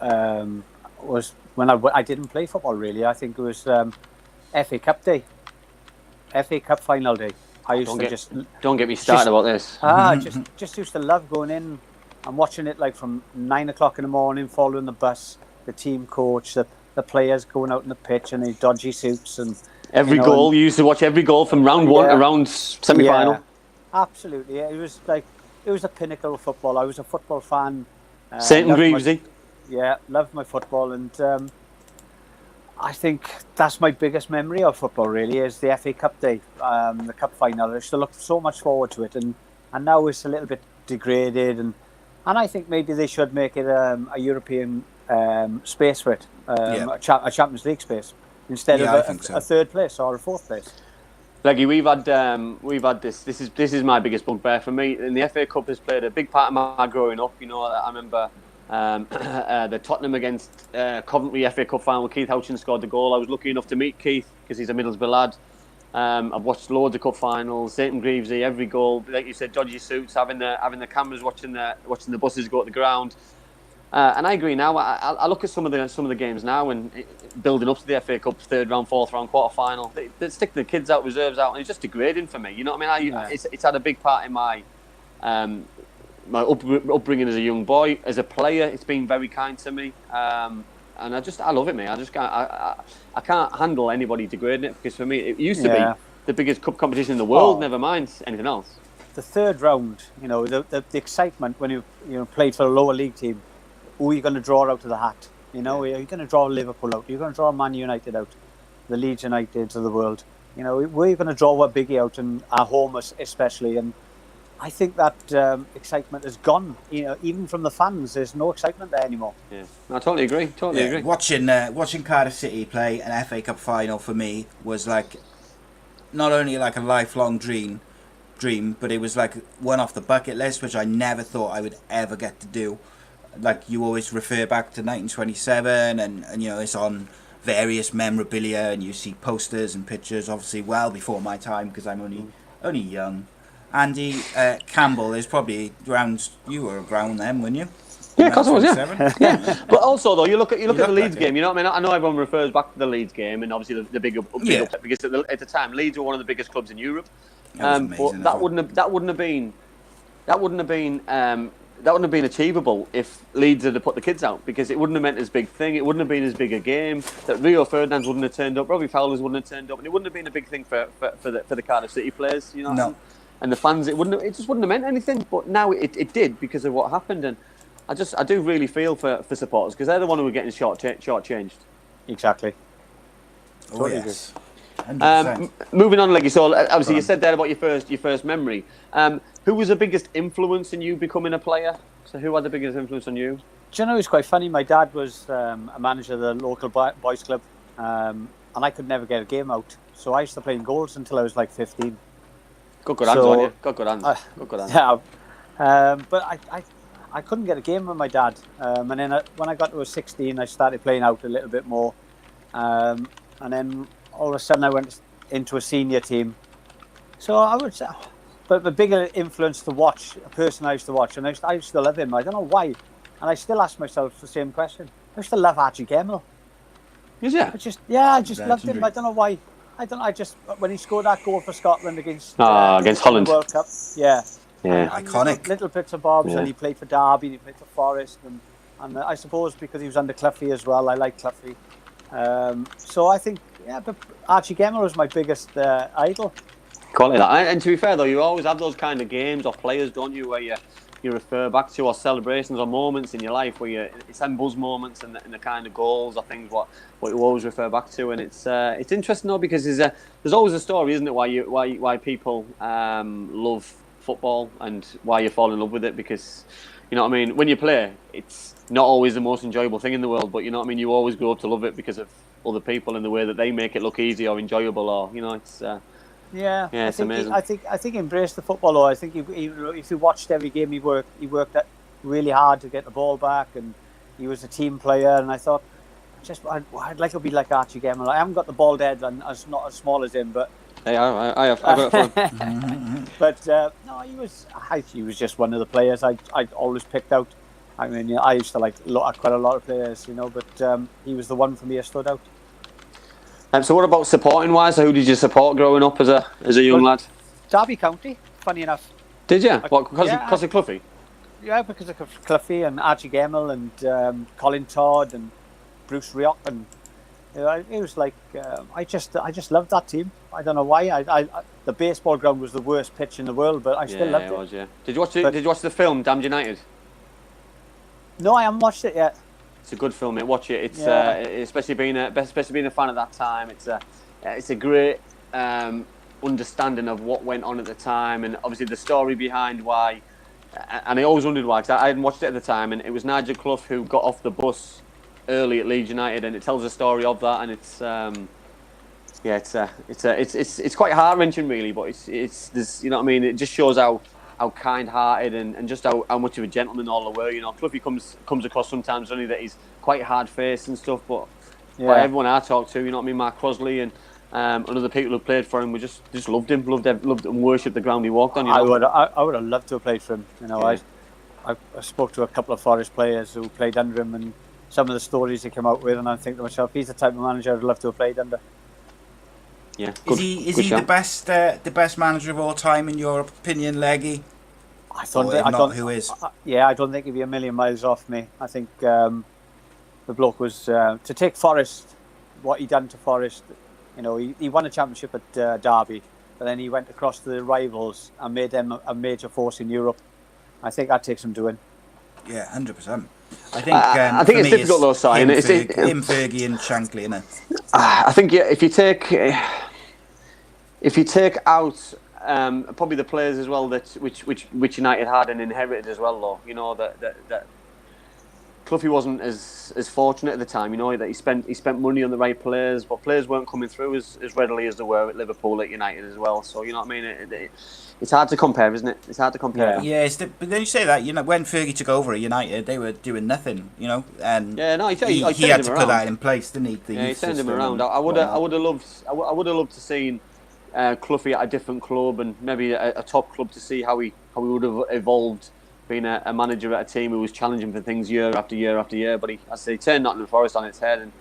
was when I didn't play football really. I think it was FA Cup day, FA Cup final day. I used don't get me started about this. Just used to love going in and watching it, like from 9 o'clock in the morning, following the bus, the team coach, the players going out in the pitch in their dodgy suits, and every goal. You used to watch every goal from round one to round semi-final. Yeah, absolutely. Yeah, it was the pinnacle of football. I was a football fan. St. Greavesy. Yeah, loved my football, and I think that's my biggest memory of football. Really, is the FA Cup day, the cup final. I used to look so much forward to it, and now it's a little bit degraded, and I think maybe they should make it a European space for it, a Champions League space instead of a third place or a fourth place. Leggy, we've had this. This is my biggest bugbear for me. And the FA Cup has played a big part of my growing up. You know, I remember the Tottenham against Coventry FA Cup final. Keith Houchin scored the goal. I was lucky enough to meet Keith because he's a Middlesbrough lad. I've watched loads of cup finals. St. Greavesy, every goal, like you said, dodgy suits, having the cameras watching the buses go at the ground. And I agree now. I look at some of the games now and building up to the FA Cup third round, fourth round, quarter final. They stick the kids out, reserves out, and it's just degrading for me. You know what I mean? It's had a big part in my my upbringing as a young boy, as a player. It's been very kind to me, and I love it, mate. I just can't handle anybody degrading it, because for me it used to be the biggest cup competition in the world. Never mind anything else. The third round, you know, the excitement when you played for a lower league team. Who are you going to draw out of the hat? You know, are you going to draw Liverpool out? Are you going to draw Man United out? The Leeds Uniteds of the world? You know, where are you going to draw what biggie out, and our home especially? And I think that excitement is gone. You know, even from the fans, there's no excitement there anymore. Yeah, I totally agree. Agree. Watching Cardiff City play an FA Cup final for me was like not only like a lifelong dream, but it was like one off the bucket list, which I never thought I would ever get to do. Like, you always refer back to 1927, and you know, it's on various memorabilia, and you see posters and pictures, obviously well before my time, because I'm only young. Andy Campbell is probably around, you were around then, weren't you? Yeah, of course I was, yeah. But also, though, you look at the Leeds game, you know what I mean? I know everyone refers back to the Leeds game, and obviously the big up, because at the time, Leeds were one of the biggest clubs in Europe. But that wouldn't have been achievable if Leeds had put the kids out, because it wouldn't have meant as big thing. It wouldn't have been as big a game. That Rio Ferdinand wouldn't have turned up. Robbie Fowler's wouldn't have turned up, and it wouldn't have been a big thing for the Cardiff City players. You know, no. And the fans. It just wouldn't have meant anything. But now it did, because of what happened. And I do really feel for supporters, because they're the one who were getting shortchanged. Exactly. Oh yes. Moving on, Leggy. So obviously you said there about your first memory. Who was the biggest influence in you becoming a player? So who had the biggest influence on you? Do you know, it's quite funny. My dad was a manager of the local boys club, and I could never get a game out. So I used to play in goals until I was like 15. Got good hands on you. Got good hands. Yeah. But I couldn't get a game with my dad. And then when I got to 16, I started playing out a little bit more. And then all of a sudden I went into a senior team. So I would say, but the bigger influence to watch, a person I used to watch, and I used to love him. I don't know why. And I still ask myself the same question. I used to love Andy Campbell. Is it? I just loved him. I don't know why. I just when he scored that goal for Scotland against Holland World Cup. Yeah. Iconic. Little bits and bobs, and he played for Derby, he played for Forest, and I suppose because he was under Cloughie as well, I like Cloughie. So I think, but Archie Campbell was my biggest idol. Quality that. And to be fair though, you always have those kind of games or players, don't you, where you refer back to, or celebrations or moments in your life where it's them buzz moments and the kind of goals or things what you always refer back to. And it's interesting though, because there's always a story, isn't it, why people love football and why you fall in love with it, because you know what I mean, when you play, it's not always the most enjoyable thing in the world, but you know what I mean, you always grow up to love it because of other people and the way that they make it look easy or enjoyable, or you know, it's it's amazing. I think he embraced the football. Though I think if you watched every game, he worked really hard to get the ball back, and he was a team player. And I thought, I'd like to be like Archie Gemmill. I haven't got the bald head, and I'm not as small as him, but hey, I've got it fun. But no, he was just one of the players I always picked out. I mean, I used to like quite a lot of players, you know, but he was the one for me that stood out. So what about supporting wise? Who did you support growing up as a young lad? Derby County, funny enough. Did you? Because of Cloughie? Yeah, because of Cloughie and Archie Gemmill and Colin Todd and Bruce Rioch, and you know, it was like I just loved that team. I don't know why. The baseball ground was the worst pitch in the world, but I still loved it. Was, yeah. Did you watch the film Damned United? No, I haven't watched it yet. It's a good film, mate. Watch it. It's especially being a fan of that time. It's a great understanding of what went on at the time, and obviously the story behind why. And I always wondered why, because I hadn't watched it at the time, and it was Nigel Clough who got off the bus early at Leeds United, and it tells the story of that, and it's quite heart wrenching, really. But it's you know what I mean. It just shows how kind-hearted and just how much of a gentleman all the way. You know, Cloughie comes across sometimes only that he's quite hard-faced and stuff, but by everyone I talk to, you know what I mean, Mark Crosley and other people who played for him, we just loved him, loved and worshipped the ground he walked on. You know? I would have loved to have played for him. You know, I spoke to a couple of Forest players who played under him, and some of the stories he came out with, and I think to myself, he's the type of manager I'd love to have played under. Yeah, is he the best manager of all time in your opinion, Leggy? I don't who is? I don't think he'd be a million miles off me. I think the bloke was to take Forest, what he done to Forest. You know, he won a championship at Derby, but then he went across to the rivals and made them a major force in Europe. I think that takes some doing. Yeah, 100%. I think it's difficult though, Si. Him, Fergie and Shankly, isn't it? I think if you take out probably the players as well which United had and inherited as well, though, you know, that Cloughie wasn't as fortunate at the time, you know, that he spent money on the right players, but players weren't coming through as readily as they were at Liverpool, at United as well. So you know what I mean. It's hard to compare, isn't it? It's hard to compare. Yeah, but then you say that, you know, when Fergie took over at United, they were doing nothing, you know, and he had to put that in place, didn't he? He turned him around. I would have loved to seen Cloughie at a different club, and maybe a top club, to see how he would have evolved, being a manager at a team who was challenging for things year after year after year. But he turned Nottingham Forest on its head and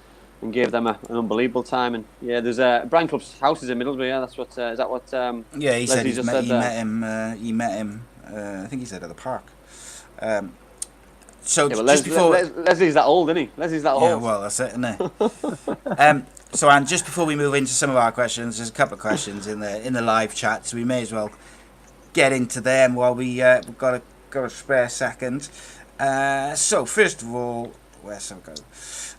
gave them an unbelievable time. And yeah, there's Brian Clough's house is in Middlesbrough. Yeah, that's what. Is that what? Yeah, he said he met him. I think he said at the park. So yeah, just before Leslie's that old, isn't he? Leslie's that old. Yeah, well, that's it, isn't it? So, Anne, just before we move into some of our questions, there's a couple of questions in the live chat, so we may as well get into them while we've got a spare second. So, first of all, where's some go?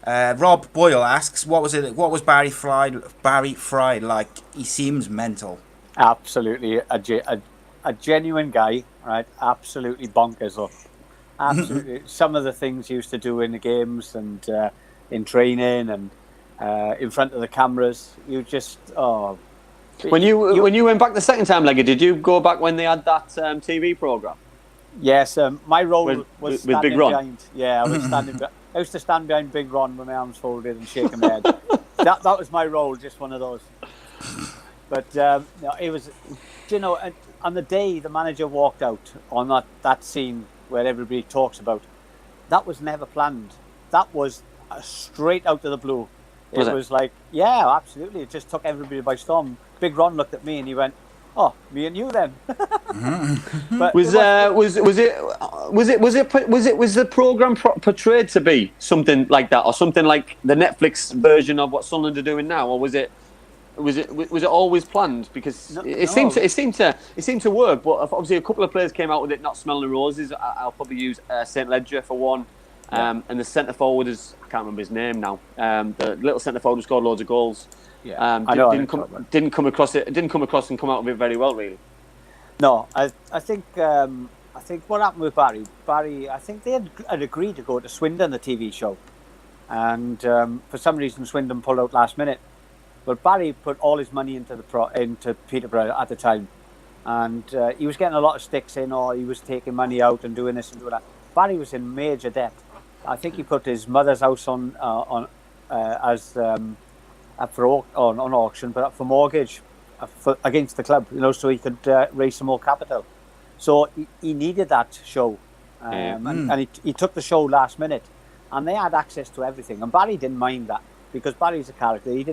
Rob Boyle asks, what was Barry Fry like? He seems mental. Absolutely a genuine guy, right? Absolutely bonkers up. Absolutely. Some of the things he used to do in the games and in training and in front of the cameras, you just When you went back the second time, Leggy, did you go back when they had that TV program? Yes, my role was with Big Ron. behind. Yeah, I was standing. I used to stand behind Big Ron with my arms folded and shake my head. that was my role, just one of those. But it was, you know, on the day the manager walked out on that scene where everybody talks about, that was never planned. That was straight out of the blue. It was like, yeah, absolutely. It just took everybody by storm. Big Ron looked at me and he went, "Oh, me and you then." But was the program portrayed to be something like that, or something like the Netflix version of what Sunderland are doing now, or was it Was it always planned? Because it seemed to work, but obviously a couple of players came out with it not smelling the roses. I'll probably use St. Ledger for one, and the centre forward is, I can't remember his name now. The little centre forward who scored loads of goals. Yeah, didn't come across and come out of it very well, really. No, I think what happened with Barry, I think they had agreed to go to Swindon, the TV show, and for some reason Swindon pulled out last minute. But Barry put all his money into Peterborough at the time, and he was getting a lot of sticks saying, "Oh, he was taking money out and doing this and doing that." Barry was in major debt. I think he put his mother's house on auction, but up for mortgage against the club, so he could raise some more capital. So he needed that show, and he took the show last minute, and they had access to everything. And Barry didn't mind that, because Barry's a character. He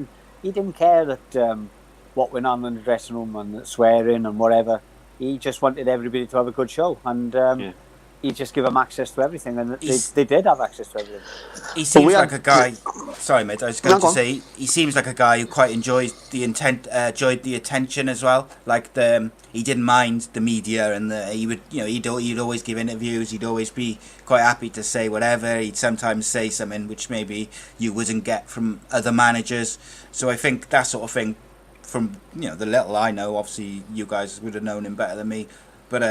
didn't care that what went on in the dressing room and swearing and whatever. He just wanted everybody to have a good show, and he just gave them access to everything, and they did have access to everything. He seems like a guy. Sorry, mate. I was going to say he seems like a guy who quite enjoyed the attention as well. Like he didn't mind the media, and he'd always give interviews. He'd always be quite happy to say whatever. He'd sometimes say something which maybe you wouldn't get from other managers. So I think that sort of thing, from the little I know, obviously you guys would have known him better than me. But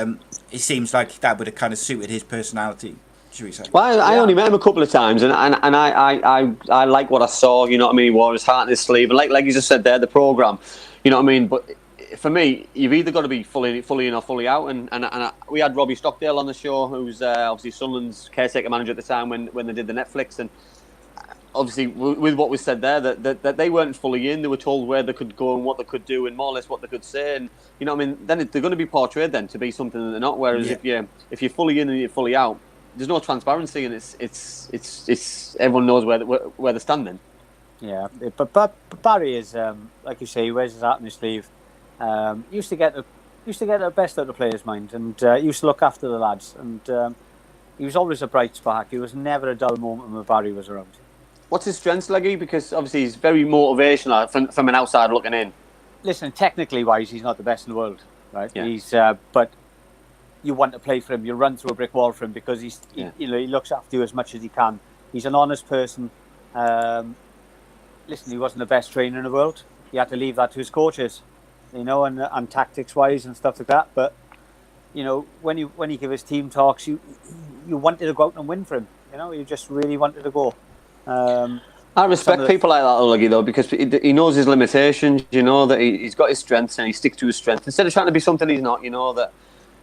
it seems like that would have kind of suited his personality, should we say? Well, I only met him a couple of times, and I like what I saw. You know what I mean? He wore his heart in his sleeve, and like you just said there, the programme. You know what I mean? But for me, you've either got to be fully in or fully out. And we had Robbie Stockdale on the show, who's obviously Sunderland's caretaker manager at the time when they did the Netflix, and obviously with what was said there, that they weren't fully in. They were told where they could go and what they could do, and more or less what they could say. And you know what I mean? Then they're going to be portrayed then to be something that they're not. Whereas if you're fully in and you're fully out, there's no transparency, and it's everyone knows where they're standing. Yeah, but Barry is like you say, he wears his heart on his sleeve. Used to get the best out of the players' mind, and used to look after the lads. And he was always a bright spark. He was never a dull moment when Barry was around. What's his strengths, Leggy? Because obviously he's very motivational from an outside looking in. Listen, technically wise, he's not the best in the world, right? Yeah. He's but you want to play for him. You run through a brick wall for him, because he looks after you as much as he can. He's an honest person. Listen, he wasn't the best trainer in the world. He had to leave that to his coaches, and tactics wise and stuff like that. But when he gave his team talks, you wanted to go out and win for him. You just really wanted to go. I respect people like that, Leggy, though, because he knows his limitations. That he's got his strengths and he sticks to his strengths instead of trying to be something he's not. That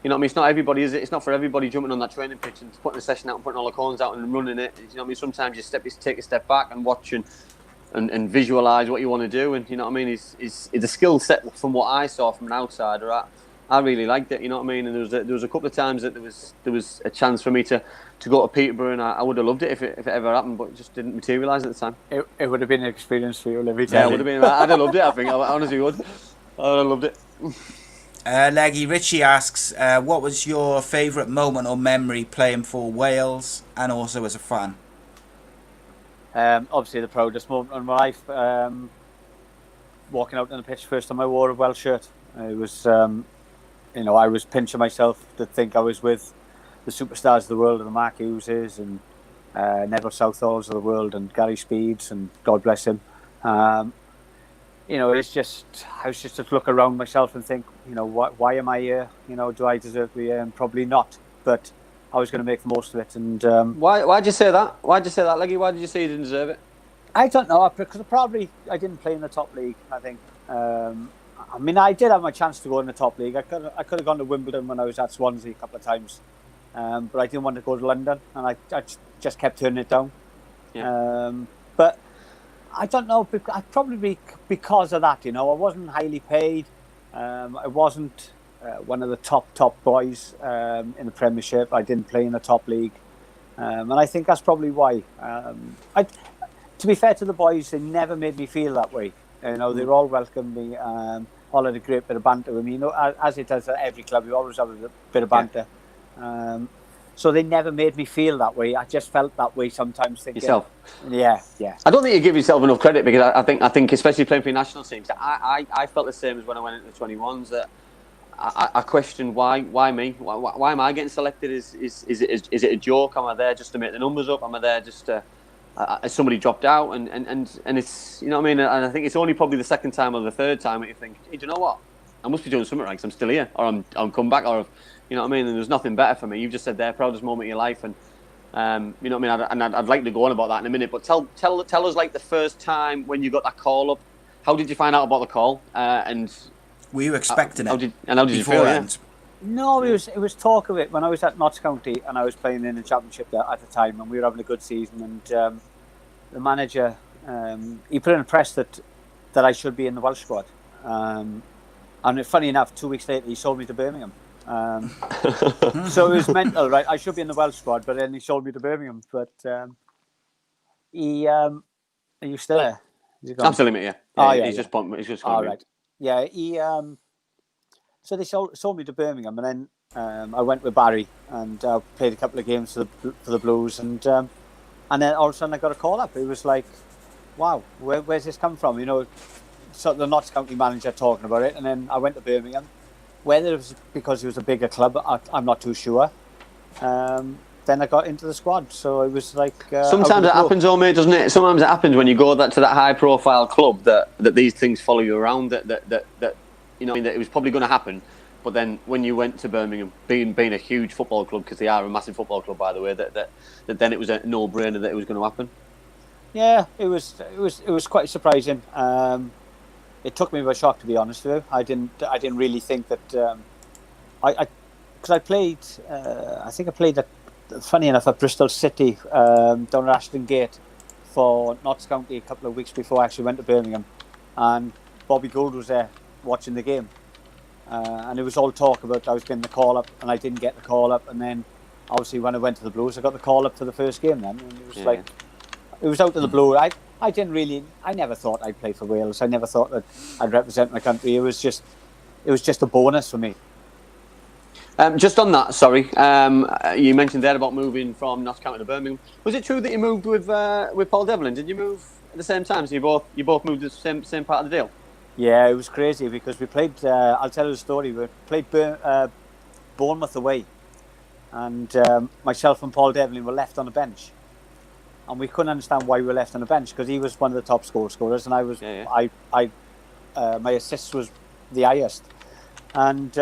it's not everybody, is it? It's not for everybody jumping on that training pitch and putting a session out and putting all the corners out and running it. Sometimes you take a step back and watch and visualise what you want to do, and it's a skill set from what I saw from an outsider. I really liked it, and there was a couple of times that there was a chance for me to go to Peterborough, and I would have loved it if it ever happened, but it just didn't materialise at the time. It would have been an experience for you, Olivia. Yeah, it would have been. I'd have loved it. I think I honestly would. I'd have loved it. Leggy, Richie asks, what was your favourite moment or memory playing for Wales and also as a fan? Obviously the proudest moment of my life, walking out on the pitch first time I wore a Welsh shirt. It was, I was pinching myself to think I was with the superstars of the world, and the Mark Hugheses and Neville Southalls of the world, and Gary Speeds, and God bless him. It's just, I was just to look around myself and think, why am I here? Do I deserve to be here? And probably not, but I was going to make the most of it. And why'd you say that? Why'd you say that, Leggy? Why did you say you didn't deserve it? I don't know, because I didn't play in the top league, I think. I did have my chance to go in the top league. I could have gone to Wimbledon when I was at Swansea a couple of times, but I didn't want to go to London, and I just kept turning it down. Yeah. But I don't know, probably because of that. I wasn't highly paid. I wasn't one of the top boys in the Premiership. I didn't play in the top league, and I think that's probably why. To be fair to the boys, they never made me feel that way. They all welcomed me. All had a great bit of banter with me. As it does at every club, you always have a bit of banter. So they never made me feel that way. I just felt that way sometimes. Thinking, Yourself? Yeah. I don't think you give yourself enough credit, because I think especially playing for your national teams, I felt the same as when I went into the 21s, that I questioned why me? Why am I getting selected? Is it a joke? Am I there just to make the numbers up? Am I there just to... Has somebody dropped out? And it's, you know what I mean? And I think it's only probably the second time or the third time that you think, hey, do you know what? I must be doing something right, because I'm still here, or I'm come back, or... You know what I mean? And there's nothing better for me. You've just said there, proudest moment of your life, and you know what I mean. I'd like to go on about that in a minute. But tell us, like, the first time when you got that call up. How did you find out about the call? And were you expecting it? How did you feel? Yeah? No, it was talk of it when I was at Notts County and I was playing in the Championship there at the time, and we were having a good season. And the manager, he put in a press that I should be in the Welsh squad. And funny enough, 2 weeks later, he sold me to Birmingham. So it was mental, right? I should be in the Welsh squad, but then he sold me to Birmingham. But are you still there? I'm still in it, yeah. Oh, yeah, he's just all right. Yeah, so they sold me to Birmingham, and then I went with Barry and played a couple of games for the Blues, and then all of a sudden I got a call up. It was like, wow, where's this come from? You know, so the Notts County manager talking about it, and then I went to Birmingham. Whether it was because it was a bigger club, I'm not too sure. Then I got into the squad, so it was like... Sometimes it happens, mate, doesn't it? Sometimes it happens when you go to that high-profile club that these things follow you around, that you know, that it was probably going to happen. But then when you went to Birmingham, being a huge football club, because they are a massive football club, by the way, that then it was a no-brainer that it was going to happen. Yeah, it was quite surprising. It took me by shock, to be honest with you. I didn't really think that. Because I played. I think I played funny enough, at Bristol City down at Ashton Gate for Notts County a couple of weeks before I actually went to Birmingham, and Bobby Gould was there watching the game, and it was all talk about I was getting the call up, and I didn't get the call up, and then obviously when I went to the Blues, I got the call up for the first game then, and it was like, it was out of the blue. I never thought I'd play for Wales. I never thought that I'd represent my country. It was just a bonus for me. Just on that, sorry, you mentioned there about moving from Notts County to Birmingham. Was it true that you moved with Paul Devlin? Did you move at the same time? So you both moved to the same part of the deal? Yeah, it was crazy because we played. I'll tell you the story. We played Bournemouth away, and myself and Paul Devlin were left on the bench. And we couldn't understand why we were left on the bench, because he was one of the top scorers, and I was. My assists was the highest, and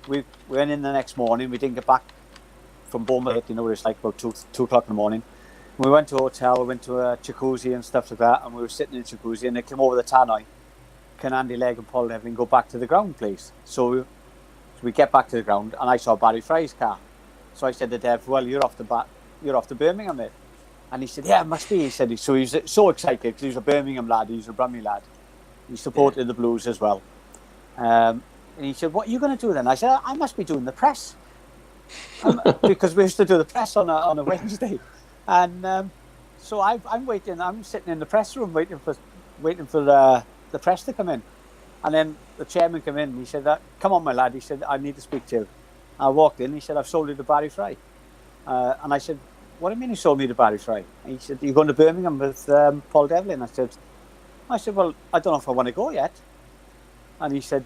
we went in the next morning. We didn't get back from Bournemouth. You know, it was like about 2 o'clock in the morning. We went to a hotel, went to a jacuzzi and stuff like that, and we were sitting in the jacuzzi, and they came over the tannoy. Can Andy Legg and Paul Devlin go back to the ground, please? So we get back to the ground, and I saw Barry Fry's car. So I said to Dev, "Well, you're off to Birmingham, mate." And he said, "Yeah, it must be." He said, so he was so excited because he was a Birmingham lad, he was a Brummie lad. He supported the Blues as well. And he said, "What are you going to do then?" I said, "I must be doing the press." Because we used to do the press on a Wednesday. And so I'm waiting, I'm sitting in the press room waiting for the press to come in. And then the chairman came in and he said, "Come on, my lad." He said, "I need to speak to you." I walked in, he said, "I've sold you to Barry Fry." And I said, "What do you mean you sold me to Barry Fry?" And he said, "You're going to Birmingham with Paul Devlin." I said, "Well, I don't know if I want to go yet." And he said,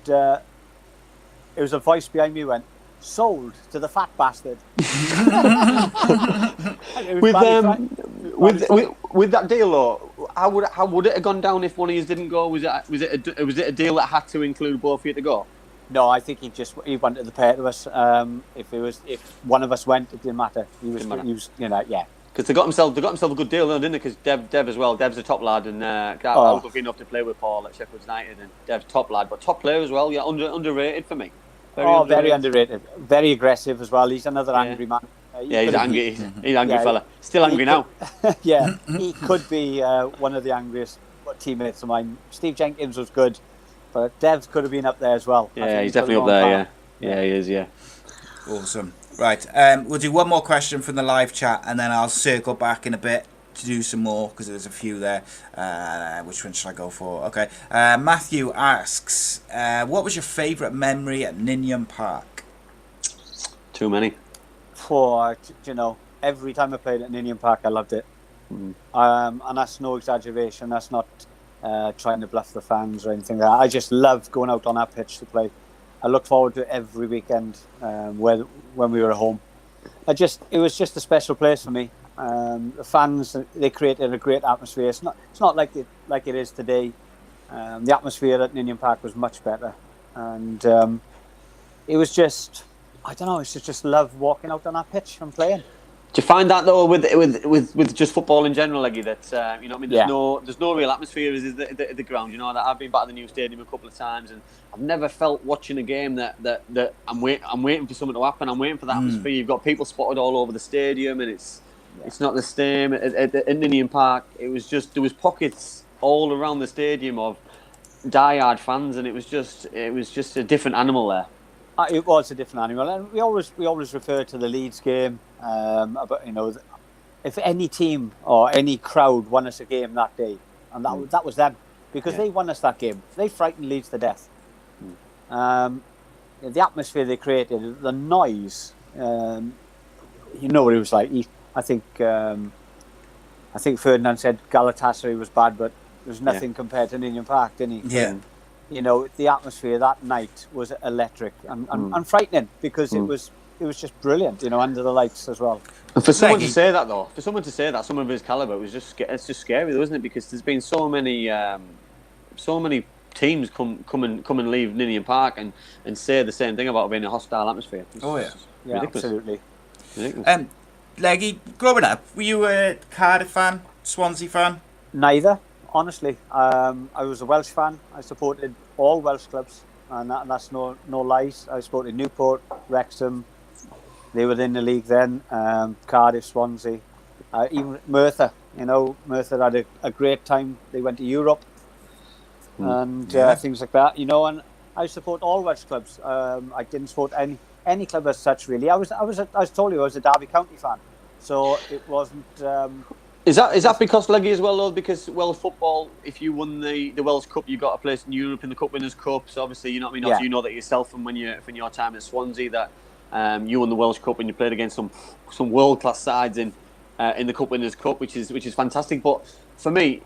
it was a voice behind me who went, "Sold to the fat bastard." With that deal, though, how would it have gone down if one of you didn't go? Was it a deal that had to include both of you to go? No, I think he wanted the pair of us. If one of us went, it didn't matter. He was yeah. Because they got himself a good deal, though, didn't they? Because Dev as well. Dev's a top lad, and I was lucky enough to play with Paul at Sheffield United, and Dev's top lad, but top player as well. Yeah, underrated for me. Very underrated. Very aggressive as well. He's another angry man. He's angry. He's an angry fella. Still angry now. Yeah, he could be one of the angriest teammates of mine. Steve Jenkins was good, but Dev could have been up there as well. Yeah, he's definitely up there. Yeah, he is. Yeah. Awesome. Right, we'll do one more question from the live chat, and then I'll circle back in a bit to do some more, because there's a few there. Which one should I go for? Okay. Matthew asks, what was your favourite memory at Ninian Park? Too many. every time I played at Ninian Park, I loved it. And that's no exaggeration. That's not trying to bluff the fans or anything like that. I just love going out on that pitch to play. I look forward to it every weekend when we were at home. It was just a special place for me. The fans, they created a great atmosphere. It's not like it is today. The atmosphere at Ninian Park was much better, and it was just, I don't know, it's just love walking out on that pitch and playing. Do you find that though with just football in general, Leggy, that there's no real atmosphere is at the ground. That I've been back at the new stadium a couple of times, and I've never felt watching a game that I'm waiting for something to happen. I'm waiting for the atmosphere. You've got people spotted all over the stadium, and it's not the same at Ninian Park. There was pockets all around the stadium of diehard fans, and it was just a different animal there. It was a different animal, and we always refer to the Leeds game about if any team or any crowd won us a game that day, and that was them, because they won us that game. They frightened Leeds to death. The atmosphere they created, the noise, what it was like. I think Ferdinand said Galatasaray was bad, but there was nothing compared to Ninian Park, didn't he? Yeah. The atmosphere that night was electric and frightening, because it was just brilliant, under the lights as well. And for someone to say that, someone of his calibre, it's just scary, though, isn't it? Because there's been so many teams come and leave Ninian Park and say the same thing about being a hostile atmosphere. Yeah, absolutely. Ridiculous. Leggy, growing up, were you a Cardiff fan, Swansea fan? Neither. Honestly, I was a Welsh fan. I supported all Welsh clubs, and that's no lies. I supported Newport, Wrexham. They were in the league then. Cardiff, Swansea, even Merthyr. Merthyr had a great time. They went to Europe and things like that. And I support all Welsh clubs. I didn't support any club as such, really. I was told you I was a Derby County fan, so it wasn't. Is that because, Leggy, as well, though? Because Welsh football, if you won the Welsh Cup, you got a place in Europe in the Cup Winners' Cup. So obviously, you know what I mean. Also, you know that yourself from your time at Swansea, that you won the Welsh Cup and you played against some world class sides in the Cup Winners' Cup, which is fantastic. But for me,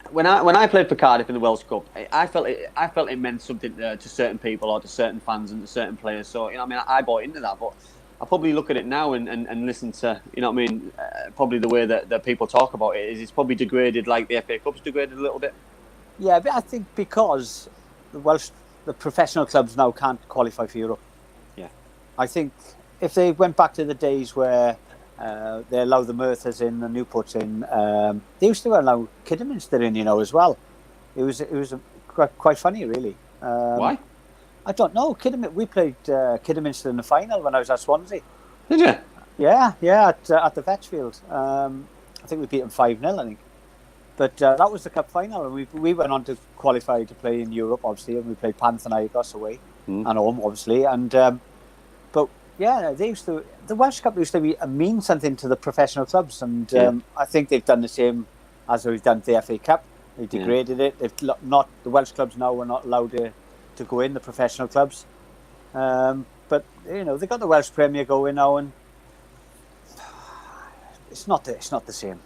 when I played for Cardiff in the Welsh Cup, I felt it meant something to certain people or to certain fans and to certain players. So I bought into that, but I probably look at it now and listen to, probably the way that people talk about it is it's probably degraded, like the FA Cup's degraded a little bit. Yeah, but I think because the professional clubs now can't qualify for Europe. Yeah. I think if they went back to the days where they allowed the Merthyrs in, the Newports in, they used to allow Kidderminster in, as well. It was quite funny, really. Why? I don't know. We played Kidderminster in the final when I was at Swansea. Did you? Yeah, at the Vetchfield. I think we beat them 5-0, I think. But that was the cup final, and we went on to qualify to play in Europe, obviously, and we played Panathinaikos away and home, obviously. And but yeah, the Welsh Cup used to mean something to the professional clubs, and I think they've done the same as we've done the FA Cup. They degraded it. The Welsh clubs now are not allowed to go in, the professional clubs. But they got the Welsh Premier going now, and it's not the same.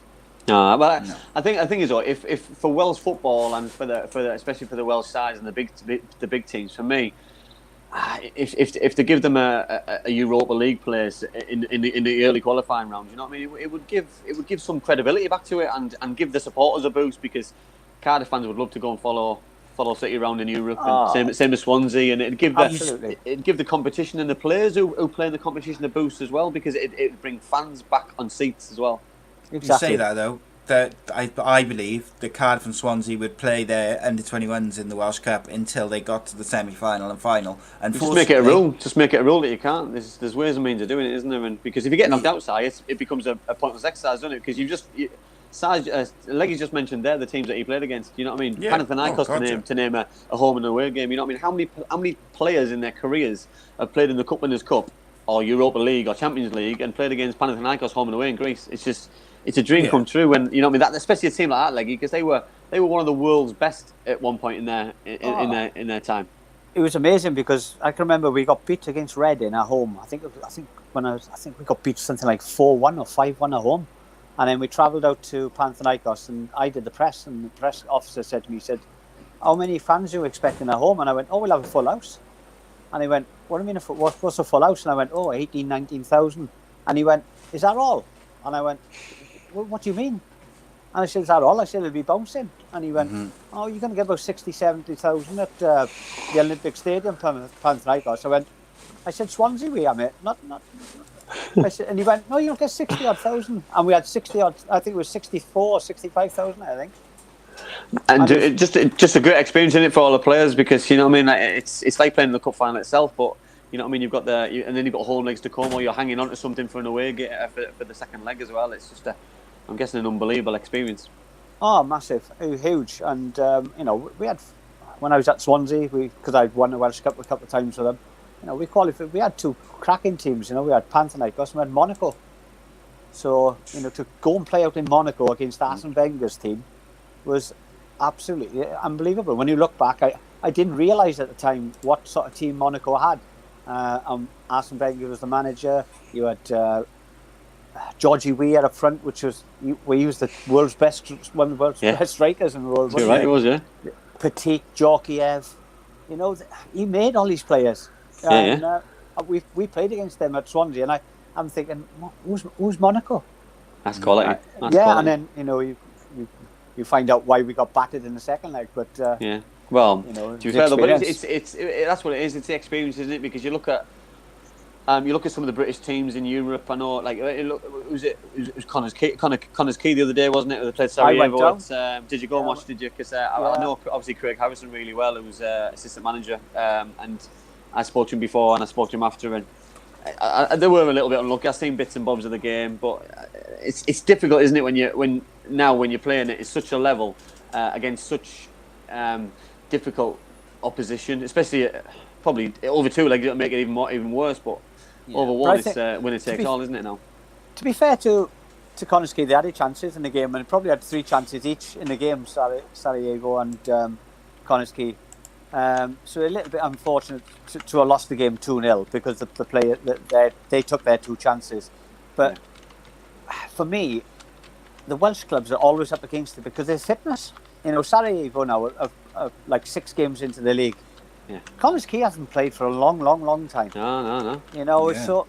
No, but no. I think as well, if for Welsh football and for the especially for the Welsh sides and the big teams, for me, if they give them a Europa League place in the early qualifying round, you know what I mean? It would give some credibility back to it and give the supporters a boost, because Cardiff fans would love to go and follow City around in Europe, and same as Swansea, and it'd give the competition and the players who play in the competition a boost as well, because it'd bring fans back on seats as well. Exactly. You say that though, that I believe that Cardiff and Swansea would play their under-21s in the Welsh Cup until they got to the semi-final and final. And just make it a rule. Just make it a rule that you can't. There's ways and means of doing it, isn't there? And because if you get knocked outside, it becomes a pointless exercise, doesn't it? Because Leggy's just mentioned there the teams that he played against. You know what I mean? Yeah. Panathinaikos to name a home and away game. You know what I mean? How many players in their careers have played in the Cup Winners' Cup or Europa League or Champions League and played against Panathinaikos home and away in Greece? It's a dream come true when, you know what I mean, that, especially a team like that, Leggy, because they were one of the world's best at one point in their time. it was amazing because I can remember we got beat against Reading at home. I think we got beat something like 4-1 or 5-1 at home, and then we travelled out to Panathinaikos, and I did the press, and the press officer said to me, he said, "How many fans are you expecting at home?" And I went, "Oh, we'll have a full house." And he went, "What do you mean what's a full house?" And I went, "Oh, 18, 19,000. And he went, "Is that all?" And I went, "What do you mean?" And I said, "Is that all?" I said, "It'll be bouncing." And he went, "Oh, you're going to get about 60, 70,000 at the Olympic Stadium, Panathinaikos." I said, "Swansea we are, mate. Not." I said, and he went, "No, you'll get 60 odd thousand." And we had 60 odd, I think it was 64, 65,000, I think. And just a great experience in it for all the players, because you know what I mean, it's like playing the cup final itself, but you know what I mean, you've got and then you've got home legs to come, or you're hanging on to something for an away for the second leg as well. It's just I'm guessing an unbelievable experience. Oh, massive, huge. And you know, we had, when I was at Swansea, because I'd won the Welsh Cup a couple of times with them, you know, we qualified. We had two cracking teams. You know, we had Panathinaikos and we had Monaco. So you know, to go and play out in Monaco against Arsene Wenger's team was absolutely unbelievable. When you look back, I didn't realise at the time what sort of team Monaco had. Arsene Wenger was the manager. You had Georgie Weah up front, which was we used one of the world's best strikers in the world. You're right, it was, yeah. Petit, Georgiev, you know, he made all these players. We played against them at Swansea, and I'm thinking, who's Monaco? That's quality. And then you know you find out why we got battered in the second leg, but yeah. Well, you know, to be fair though, but it's that's what it is. It's the experience, isn't it? Because you look at some of the British teams in Europe. I know, like, it was Connors Key the other day, wasn't it? They played Sarajevo. Did you go and watch? Did you? Because I know obviously Craig Harrison really well, who was assistant manager, and I spoke to him before and I spoke to him after, and they were a little bit unlucky. I've seen bits and bobs of the game, but it's difficult, isn't it? When you're playing it, it's such a level against such difficult opposition, especially probably over two legs. It'll make it even worse. But over one, it's winner takes all, isn't it now? To be fair to Connors Key, they had 8 chances in the game, and probably had 3 chances each in the game. Sarajevo and Connors Key. So a little bit unfortunate to have lost the game 2-0 because the player they took their 2 chances. But for me, the Welsh clubs are always up against it because their fitness. You know, Sarajevo now are like 6 games into the league. Yeah. Connors Key hasn't played for a long time. No. You know, so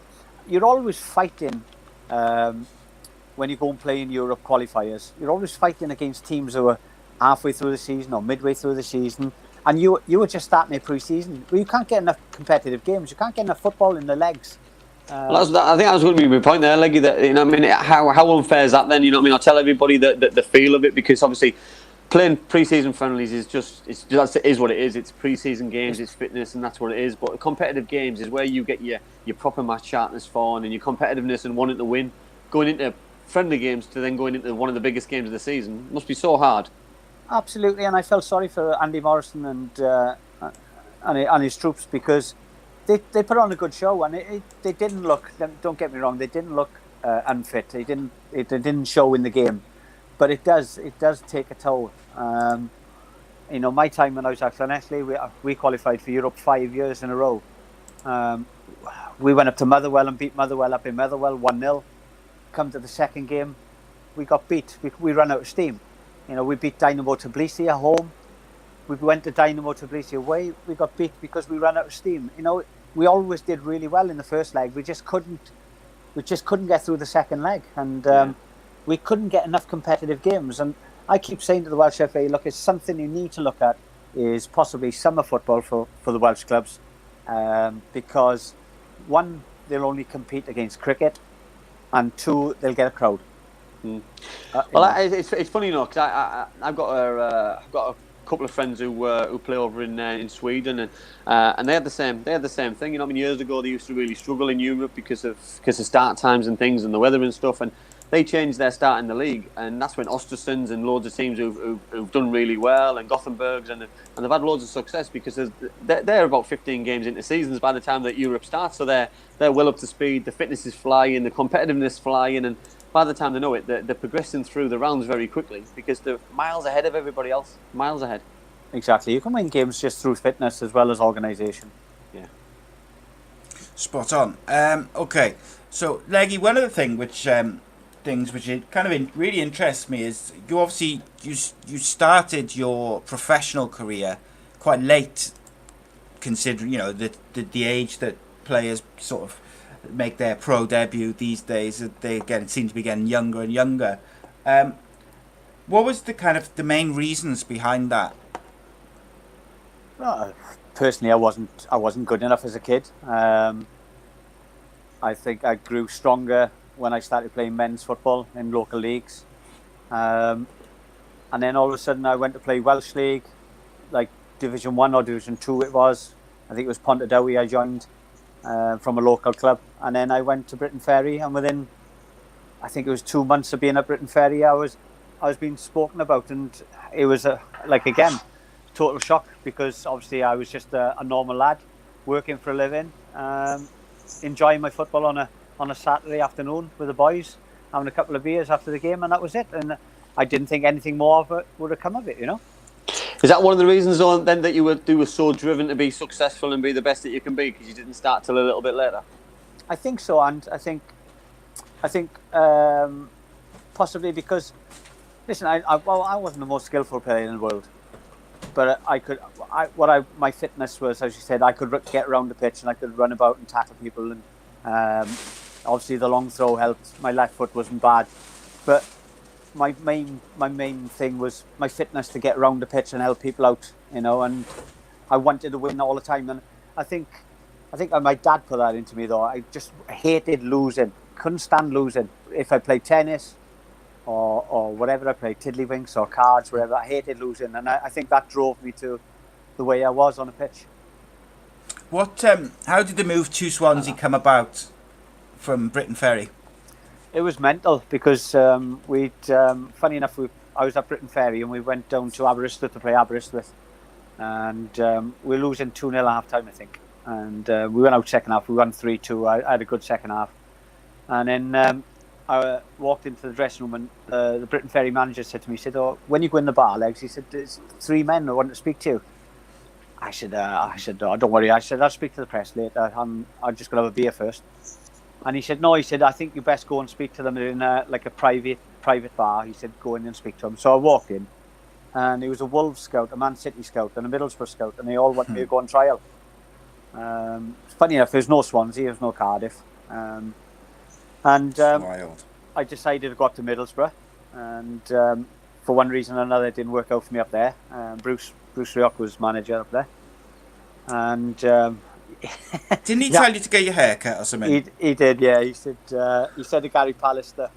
you're always fighting when you go and play in Europe qualifiers. You're always fighting against teams who are halfway through the season or midway through the season. And you were just starting a pre-season. Well, you can't get enough competitive games. You can't get enough football in the legs. I think that was going to be my point there, Leggy. That, you know, what I mean, how unfair is that then? You know, what I mean, I'll tell everybody the feel of it, because obviously playing pre-season friendlies is what it is. It's pre-season games, it's fitness, and that's what it is. But competitive games is where you get your proper match sharpness for and your competitiveness and wanting to win. Going into friendly games to then going into one of the biggest games of the season must be so hard. Absolutely, and I felt sorry for Andy Morrison and his troops, because they put on a good show, and they didn't look. Don't get me wrong, they didn't look unfit. It didn't show in the game, but it does take a toll. You know, my time when I was at Llanelli, we qualified for Europe 5 years in a row. We went up to Motherwell and beat Motherwell up in Motherwell 1-0. Come to the second game, we got beat. We ran out of steam. You know, we beat Dynamo Tbilisi at home. We went to Dynamo Tbilisi away. We got beat because we ran out of steam. You know, we always did really well in the first leg. We just couldn't get through the second leg, and we couldn't get enough competitive games. And I keep saying to the Welsh FA, look, it's something you need to look at is possibly summer football for the Welsh clubs, because 1, they'll only compete against cricket, and 2, they'll get a crowd. It's funny, you know, because I've got a couple of friends who play over in Sweden, and they had the same thing. You know, I mean, years ago they used to really struggle in Europe because of start times and things and the weather and stuff, and they changed their start in the league, and that's when Östersunds and loads of teams who've done really well, and Gothenburgs, and they've had loads of success because they're about 15 games into seasons by the time that Europe starts, so they're well up to speed. The fitness is flying, the competitiveness flying, and by the time they know it, they're progressing through the rounds very quickly because they're miles ahead of everybody else. Miles ahead. Exactly. You can win games just through fitness as well as organisation. Yeah. Spot on. Okay, so Leggy, one of the things which it kind of really interests me is you obviously you started your professional career quite late, considering the age that players sort of make their pro debut these days. They seem to be getting younger and younger. What was the main reasons behind that? Personally, I wasn't good enough as a kid. I think I grew stronger when I started playing men's football in local leagues, and then all of a sudden I went to play Welsh League, like Division 1 or Division 2 it was. I think it was Pontardawe I joined from a local club, and then I went to Britain Ferry, and within, I think it was 2 months of being at Britain Ferry, I was being spoken about, and it was again, total shock, because obviously I was just a normal lad working for a living, enjoying my football on a Saturday afternoon with the boys, having a couple of beers after the game, and that was it. And I didn't think anything more of it would have come of it, Is that one of the reasons then that you were so driven to be successful and be the best that you can be, because you didn't start till a little bit later? I think so, and I think possibly because, listen, I wasn't the most skillful player in the world, but my fitness was, as you said, I could get around the pitch and I could run about and tackle people, and obviously the long throw helped. My left foot wasn't bad, but my main thing was my fitness to get around the pitch and help people out, and I wanted to win all the time. And I think my dad put that into me, though. I just hated losing, couldn't stand losing. If I played tennis or whatever I played, tiddlywinks or cards, whatever, I hated losing, and I think that drove me to the way I was on a pitch. How did the move to Swansea come about from Britain Ferry? It was mental, because funny enough, I was at Britain Ferry and we went down to Aberystwyth to play Aberystwyth, and we were losing 2-0 at half time, I think, and we went out second half. We won 3-2. I had a good second half, and then I walked into the dressing room, and the Britain Ferry manager said to me, he said, "Oh, when you go in the bar, Legs," he said, "there's 3 men who want to speak to you." I said, "Oh, don't worry." I said, "I'll speak to the press later. I'm just going to have a beer first." And he said, "No," he said, "I think you best go and speak to them in a private bar." He said, "Go in and speak to them." So I walked in, and he was a Wolves scout, a Man City scout, and a Middlesbrough scout, and they all wanted me to go on trial. Funny enough, there's no Swansea, there's no Cardiff. Wild. I decided to go up to Middlesbrough, and for one reason or another, it didn't work out for me up there. Bruce Rioch was manager up there, and didn't he tell you to get your hair cut or something? He did, yeah. He said to Gary Pallister,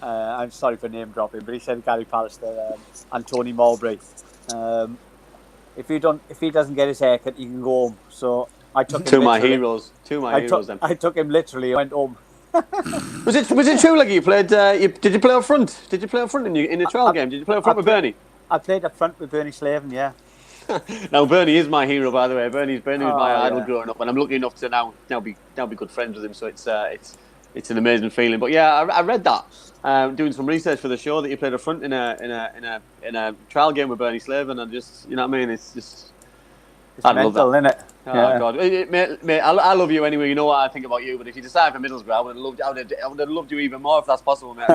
I'm sorry for name dropping, but he said to Gary Pallister and Tony Mowbray, if he doesn't get his hair cut, he can go home. So I took him Two my heroes. Then. I took him literally. I went home. Was it true? Like you played? Did you play up front? Did you play up front in the trial game? Did you play up front with Bernie? I played up front with Bernie Slaven, yeah. Now Bernie is my hero, by the way. Bernie was my idol growing up, and I'm lucky enough to now be good friends with him. So it's an amazing feeling. But yeah, I read that doing some research for the show that you played up front in a trial game with Bernie Slaven, and just, you know what I mean? It's just mental, isn't it? Oh yeah. God, mate, I love you anyway. You know what I think about you. But if you decide for Middlesbrough, I would have loved you even more if that's possible, mate.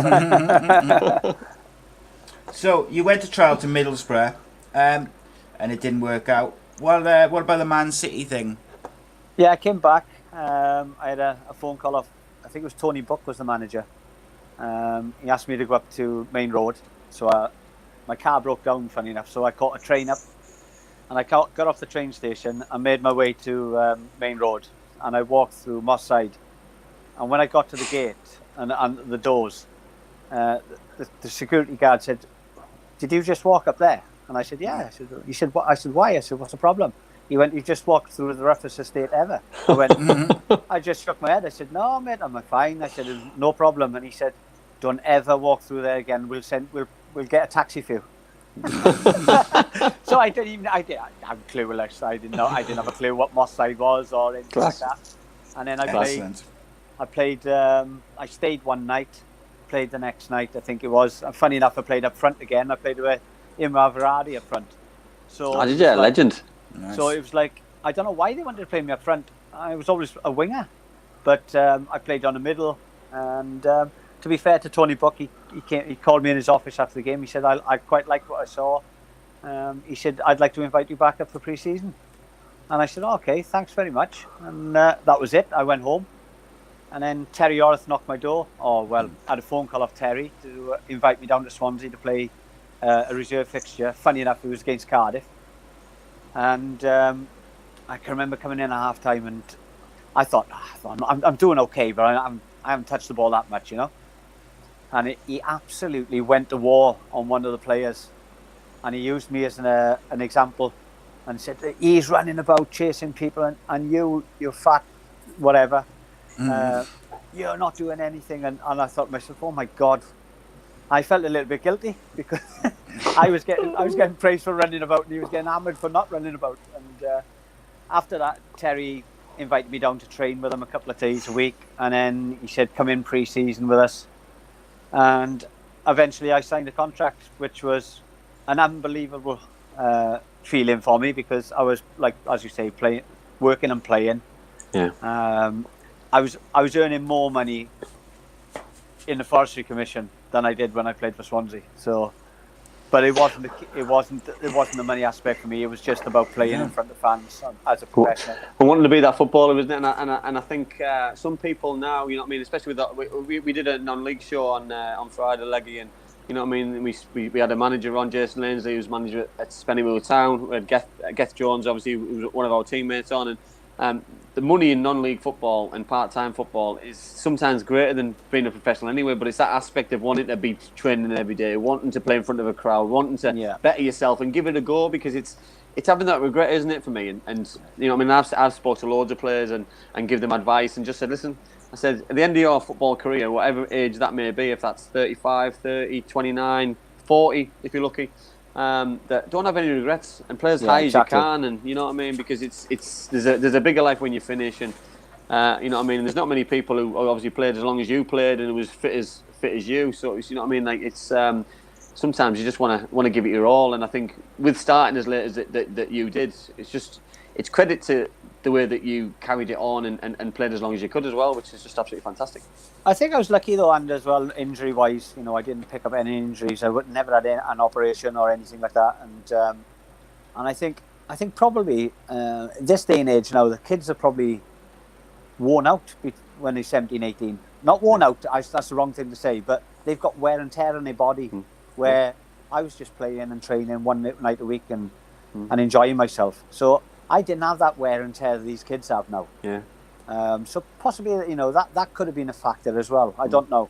So you went to trial to Middlesbrough, and it didn't work out. What about the Man City thing? Yeah, I came back. I had a phone call off, I think it was Tony Buck was the manager. He asked me to go up to Main Road. So my car broke down, funny enough. So I caught a train up, and I got off the train station and made my way to Main Road. And I walked through Moss Side. And when I got to the gate and the doors, the security guard said, "Did you just walk up there?" And I said, "Yeah." He said, "What?" I said, "Why?" I said, "What's the problem?" He went, "You just walked through the roughest estate ever." I went, I just shook my head. I said, "No, mate, I'm fine." I said, "No problem." And he said, "Don't ever walk through there again. We'll get a taxi for you." So I'm clueless. I didn't have a clue what Moss Side was or anything like that. And then I stayed one night, played the next night, I think it was. And funny enough, I played up front again. I played with Imra Varadi up front. So I did, yeah, legend. Nice. So it was like, I don't know why they wanted to play me up front. I was always a winger, but I played on the middle. And to be fair to Tony Buck, he called me in his office after the game. He said, I quite liked what I saw. He said, I'd like to invite you back up for pre-season. And I said, okay, thanks very much. And that was it. I went home. And then Terry Orth knocked my door. I had a phone call off Terry to invite me down to Swansea to play a reserve fixture. Funny enough, it was against Cardiff. And I can remember coming in at half-time and I thought I'm doing okay, but I haven't touched the ball that much, you know. And he absolutely went to war on one of the players. And he used me as an example and said, he's running about chasing people and you're fat, whatever. You're not doing anything. And I thought to myself, oh my God. I felt a little bit guilty because I was getting praised for running about and he was getting hammered for not running about. And after that, Terry invited me down to train with him a couple of days a week. And then he said, come in pre-season with us. And eventually I signed a contract, which was an unbelievable feeling for me because I was, like, as you say, working and playing. Yeah. I was earning more money in the Forestry Commission than I did when I played for Swansea. So, but it wasn't the money aspect for me. It was just about playing in front of fans as a professional. I wanted to be that footballer, wasn't it? And I think some people now, you know what I mean, especially with that, we did a non-league show on Friday, Leggy, and you know what I mean. We had a manager on, Jason Lindsay, who was manager at Spennymoor Town. We had Geth Jones, obviously, who was one of our teammates on, and the money in non-league football and part-time football is sometimes greater than being a professional anyway, but it's that aspect of wanting to be training every day, wanting to play in front of a crowd, wanting to better yourself and give it a go, because it's having that regret, isn't it, for me? And you know, I mean, I've spoken to loads of players and give them advice and just said, listen, I said, at the end of your football career, whatever age that may be, if that's 35, 30, 29, 40, if you're lucky, that don't have any regrets and play as high as you can, and you know what I mean, because there's a bigger life when you finish, and you know what I mean. There's not many people who obviously played as long as you played and it was fit as you. So you know what I mean. Like it's sometimes you just want to give it your all, and I think with starting as late as that you did, it's credit to the way that you carried it on and played as long as you could as well, which is just absolutely fantastic. I think I was lucky though, and as well, injury-wise, you know, I didn't pick up any injuries. I never had an operation or anything like that, and I think probably this day and age now, the kids are probably worn out when they're 17, 18. Not worn out, that's the wrong thing to say, but they've got wear and tear on their body, where I was just playing and training one night a week and enjoying myself. So I didn't have that wear and tear that these kids have now. Yeah. So possibly, you know, that could have been a factor as well. I don't know.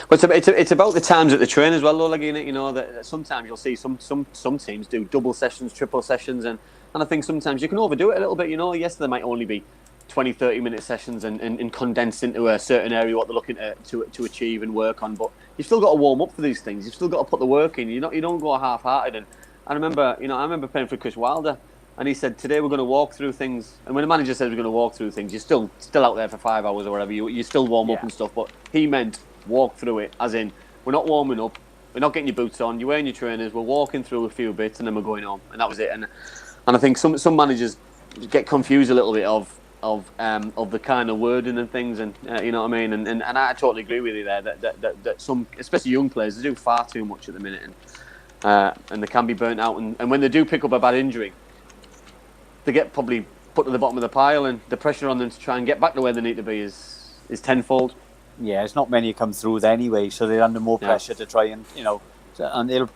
But it's about the times at the train as well, though. Like, you know, that sometimes you'll see some teams do double sessions, triple sessions, and I think sometimes you can overdo it a little bit. You know, yes, there might only be 20-30 minute sessions and condensed into a certain area what they're looking to achieve and work on. But you've still got to warm up for these things. You've still got to put the work in. You don't go half-hearted. And I remember playing for Chris Wilder. And he said, today we're going to walk through things. And when the manager says we're going to walk through things, you're still out there for 5 hours or whatever. You still warm up and stuff. But he meant walk through it, as in, we're not warming up. We're not getting your boots on. You're wearing your trainers. We're walking through a few bits and then we're going home. And that was it. And I think some managers get confused a little bit of the kind of wording and things. And you know what I mean? And I totally agree with you there that some, especially young players, they do far too much at the minute. And they can be burnt out. And when they do pick up a bad injury, they get probably put to the bottom of the pile, and the pressure on them to try and get back to where they need to be is tenfold. Yeah, there's not many come through there anyway, so they're under more pressure to try and, you know, and they'll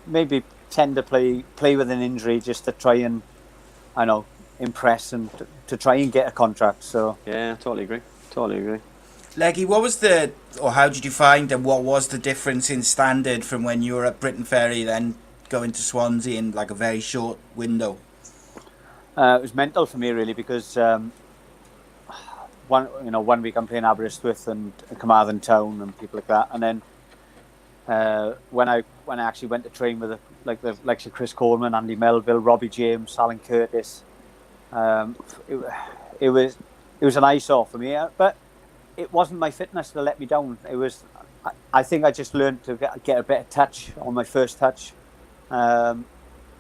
maybe tend to play with an injury just to try and, I know, impress and to try and get a contract. So yeah, totally agree. Leggy, how did you find, and what was the difference in standard from when you were at Britain Ferry then going to Swansea in like a very short window? It was mental for me really, because one week I'm playing Aberystwyth and Carmarthen Town and people like that, and then when I actually went to train with the likes of Chris Coleman, Andy Melville, Robbie James, Alan Curtis, it was an eyesore for me, but it wasn't my fitness that let me down. It was, I think I just learned to get a better touch on my first touch.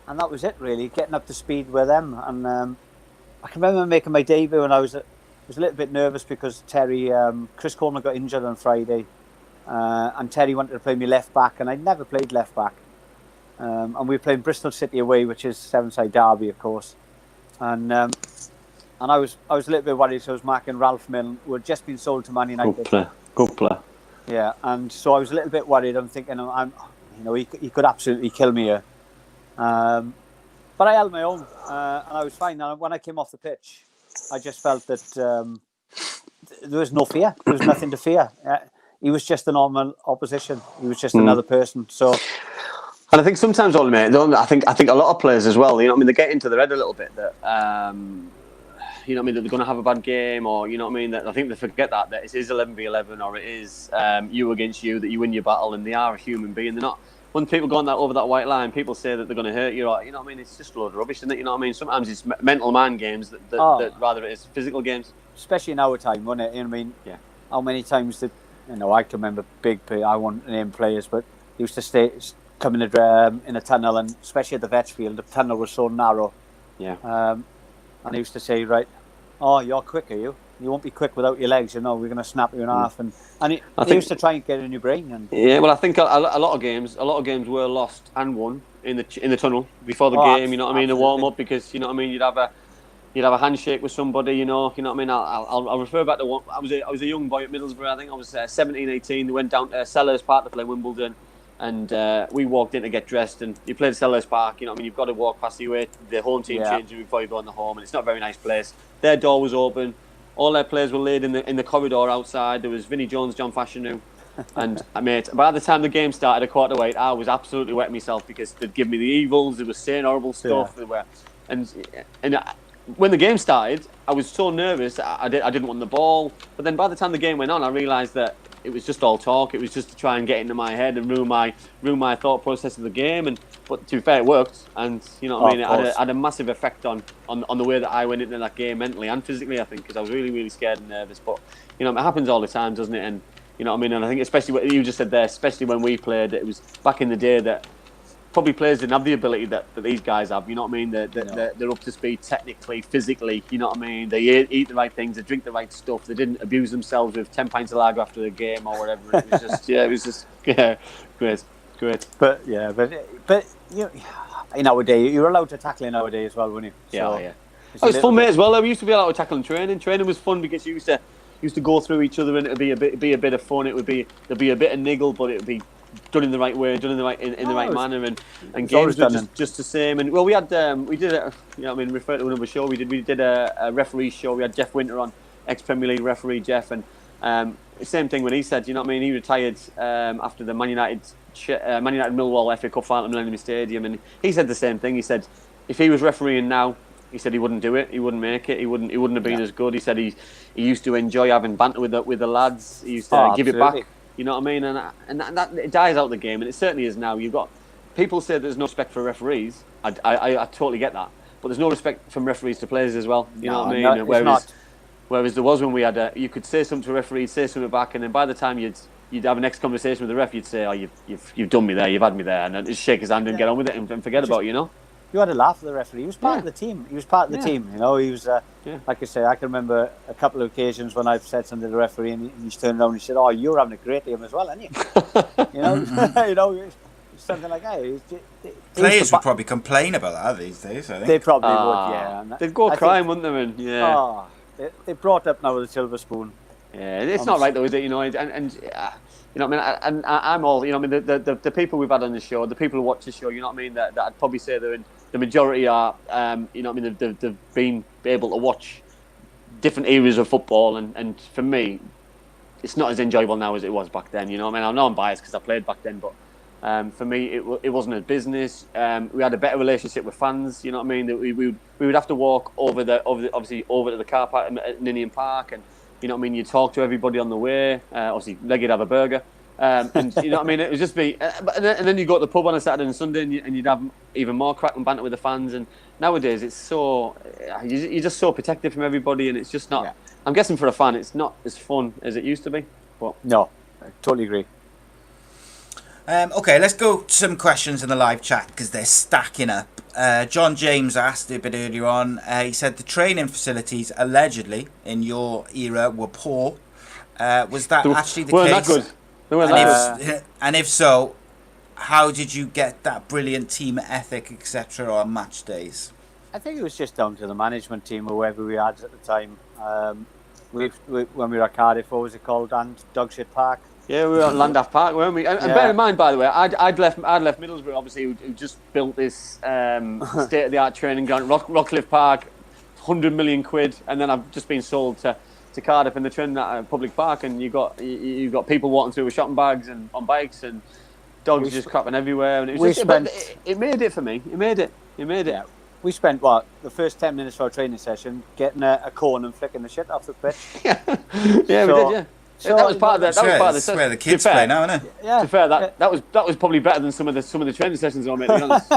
and that was it really, getting up to speed with them. And I can remember making my debut, and I was a little bit nervous because Chris Coleman got injured on Friday, and Terry wanted to play me left back, and I'd never played left back. And we were playing Bristol City away, which is Seven-side derby, of course. And I was a little bit worried, so I was marking Ralph Milne, who had just been sold to Man United. Good player. Yeah, and so I was a little bit worried. I'm thinking, he could absolutely kill me here. But I held my own, and I was fine. And when I came off the pitch, I just felt that there was no fear. There was nothing to fear. He was just a normal opposition. He was just another person. So. And I think sometimes, mate, I think a lot of players as well, they get into their head a little bit that, that they're going to have a bad game, or, that I think they forget that it is 11v11, or it is you against you, that you win your battle, and they are a human being. They're not, when people go on over that white line, people say that they're going to hurt you, or, it's just a load of rubbish, isn't it? Sometimes it's mental mind games that rather it is physical games. Especially in our time, wasn't it? Yeah. How many times did, I can remember I won't name players, but he used to come in a tunnel, and especially at the vets field, the tunnel was so narrow. Yeah. And he used to say, right, you're quick, are you? You won't be quick without your legs, we're going to snap you in half. And he used to try and get in your brain. And yeah, well, I think a lot of games were lost and won in the tunnel before the game. The warm up, because you'd have a handshake with somebody. I'll refer back to one. I was a young boy at Middlesbrough. I think I was 17, 18. They went down to Sellers Park to play Wimbledon. And we walked in to get dressed, and you played Sellers Park. You've got to walk past the home team changing before you go on the home, and it's not a very nice place. Their door was open, all their players were laid in the corridor outside. There was Vinnie Jones, John Fashanu, and mate, by the time the game started at 7:15, I was absolutely wetting myself, because they'd give me the evils. They were saying horrible stuff. Yeah. And when the game started, I was so nervous. I didn't want the ball, but then by the time the game went on, I realised that it was just all talk. It was just to try and get into my head and ruin my thought process of the game. But to be fair, it worked. And it had a massive effect on the way that I went into that game mentally and physically, I think, because I was really, really scared and nervous. But it happens all the time, doesn't it? And and I think especially what you just said there, especially when we played, it was back in the day that probably players didn't have the ability that these guys have. They're up to speed technically, physically. They eat the right things, they drink the right stuff. They didn't abuse themselves with 10 pints of lager after the game or whatever. It was just great. But nowadays you're allowed to tackle nowadays as well, weren't you? Yeah. It was fun, mate, as well. We used to be allowed to tackle in training. Training was fun because you used to go through each other, and it'd be a bit of fun. There'd be a bit of niggle, but it'd be done in the right way, done in the right manner, and games were just the same. And well, we did refer to another show. We did a referee show. We had Jeff Winter on, ex-Premier League referee Jeff, and same thing when he said, he retired after the Man United Millwall FA Cup final at Millennium Stadium, and he said the same thing. He said if he was refereeing now, he said he wouldn't do it. He wouldn't make it. He wouldn't have been as good. He said he used to enjoy having banter with the lads. He used to give it back. You know what I mean? And that it dies out the game, and it certainly is now. You've got people say there's no respect for referees. I totally get that, but there's no respect from referees to players as well. You know what I mean? Whereas there was when we had you could say something to a referee, say something back, and then by the time you'd have a next conversation with the ref, you'd say, "Oh, you've done me there, you've had me there," and then just shake his hand and get on with it and forget about it, You had a laugh at the referee. He was part of the team. He was part of the team. He was, like I say, I can remember a couple of occasions when I've said something to the referee, and he's turned around and he said, "Oh, you're having a great game as well, aren't you?" Something like that. Players would probably complain about that these days, I think. They probably would, yeah. And they'd go crying, wouldn't they? And, yeah. They brought up now with a silver spoon. Yeah, it's not right though, is it? And I'm all, the people we've had on the show, the people who watch the show, that I'd probably say the majority are, they've been able to watch different eras of football, and for me, it's not as enjoyable now as it was back then. I know I'm biased because I played back then, but for me, it wasn't a business. We had a better relationship with fans. That we would have to walk over to the car park at Ninian Park, and you'd talk to everybody on the way. Obviously, Legg would have a burger. And it would just be, and then you go to the pub on a Saturday and Sunday, and you'd have even more crack and banter with the fans. And nowadays, it's so you're just so protected from everybody, and it's just not. Yeah. I'm guessing for a fan, it's not as fun as it used to be. But no, I totally agree. Okay, let's go to some questions in the live chat because they're stacking up. John James asked a bit earlier on. He said the training facilities allegedly in your era were poor. Was that actually the weren't case? That good. They weren't that good. And if so, how did you get that brilliant team ethic, etc., on match days? I think it was just down to the management team or whoever we had at the time. When we were at Cardiff, what was it called? Dogshit Park. Yeah, we were at Landaf Park, weren't we? And bear in mind, by the way, I'd left Middlesbrough, obviously, who just built this state-of-the-art training ground, Rockcliffe Park, 100 million quid, and then I've just been sold to Cardiff, and they're training at a public park, and you got people walking through with shopping bags and on bikes, and dogs just crapping everywhere, and it was it made it for me. It made it. Yeah. We spent the first 10 minutes of our training session getting a cone and flicking the shit off the pitch. We did. Yeah. So that was part of the. That was part of the. That's where the kids play now, isn't it? Yeah. To be fair, that was probably better than some of the training sessions I made. To be honest.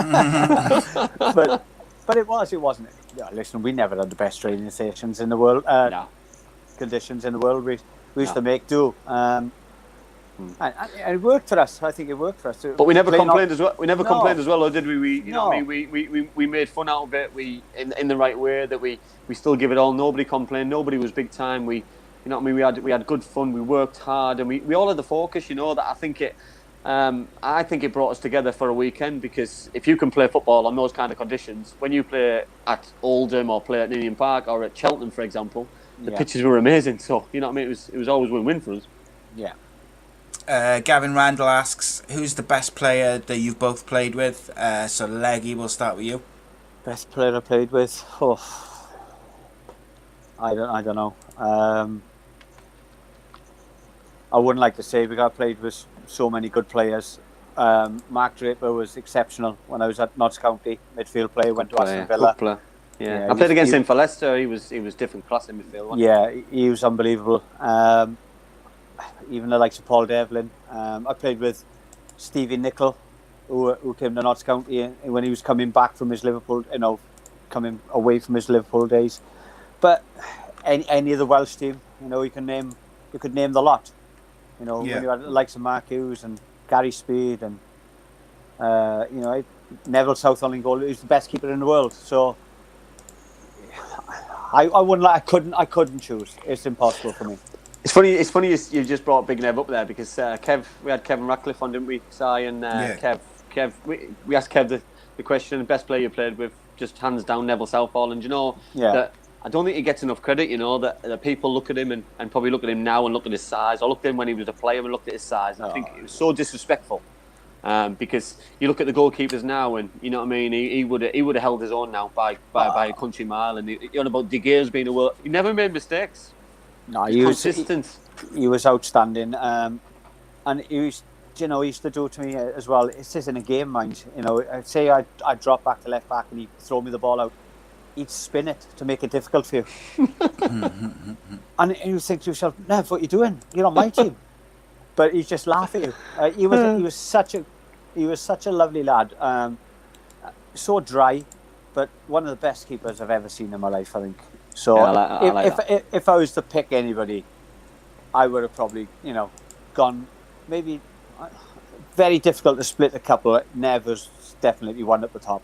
but it wasn't. Yeah, listen, we never had the best training sessions in the world. Conditions in the world. We used to make do. And it worked for us. I think it worked for us. But we never complained as well. We never complained as well, or did we? You know what I mean? We made fun out of it. We in the right way that we still give it all. Nobody complained. Nobody was big time. You know what I mean? We had good fun. We worked hard, and we all had the focus. You know that I think it brought us together for a weekend, because if you can play football on those kind of conditions, when you play at Oldham or play at Ninian Park or at Cheltenham, for example, the pitches were amazing. So you know what I mean? It was always win-win for us. Yeah. Gavin Randall asks, who's the best player that you've both played with? So Leggy, we'll start with you. Best player I played with? I don't know. I wouldn't like to say, because I played with so many good players. Mark Draper was exceptional when I was at Notts County. Midfield player, went to Aston Villa. Yeah, I played against him for Leicester. He was different class in midfield. Wasn't he was unbelievable. Even the likes of Paul Devlin. I played with Stevie Nicol, who came to Notts County when he was coming back from his Liverpool, coming away from his Liverpool days. But any of the Welsh team, you could name the lot. When you had the likes of Mark Hughes and Gary Speed and Neville Southall goal, who's the best keeper in the world. So I wouldn't. I couldn't choose. It's impossible for me. It's funny you just brought Big Nev up there, because we had Kevin Ratcliffe on, didn't we? Si and Kev. We asked Kev the question, best player you played with, just hands down Neville Southall, and that I don't think he gets enough credit. That people look at him and probably look at him now and look at his size. I looked at him when he was a player and looked at his size, and I think it was so disrespectful. Because you look at the goalkeepers now, and you know what I mean. He would have held his own now by a country mile. And you're on about De Gea's being a world. He never made mistakes. No, he was consistent. He was outstanding, and he used to do it to me as well. It's just in a game, mind. I'd say I'd drop back to left back and he'd throw me the ball out. He'd spin it to make it difficult for you. And you think to yourself, Nev, what are you doing? You're on my team. But he'd just laugh at you. He was such a lovely lad. So dry, but one of the best keepers I've ever seen in my life, I think. So if I was to pick anybody, I would have probably gone. Maybe very difficult to split a couple. Nev was definitely one at the top.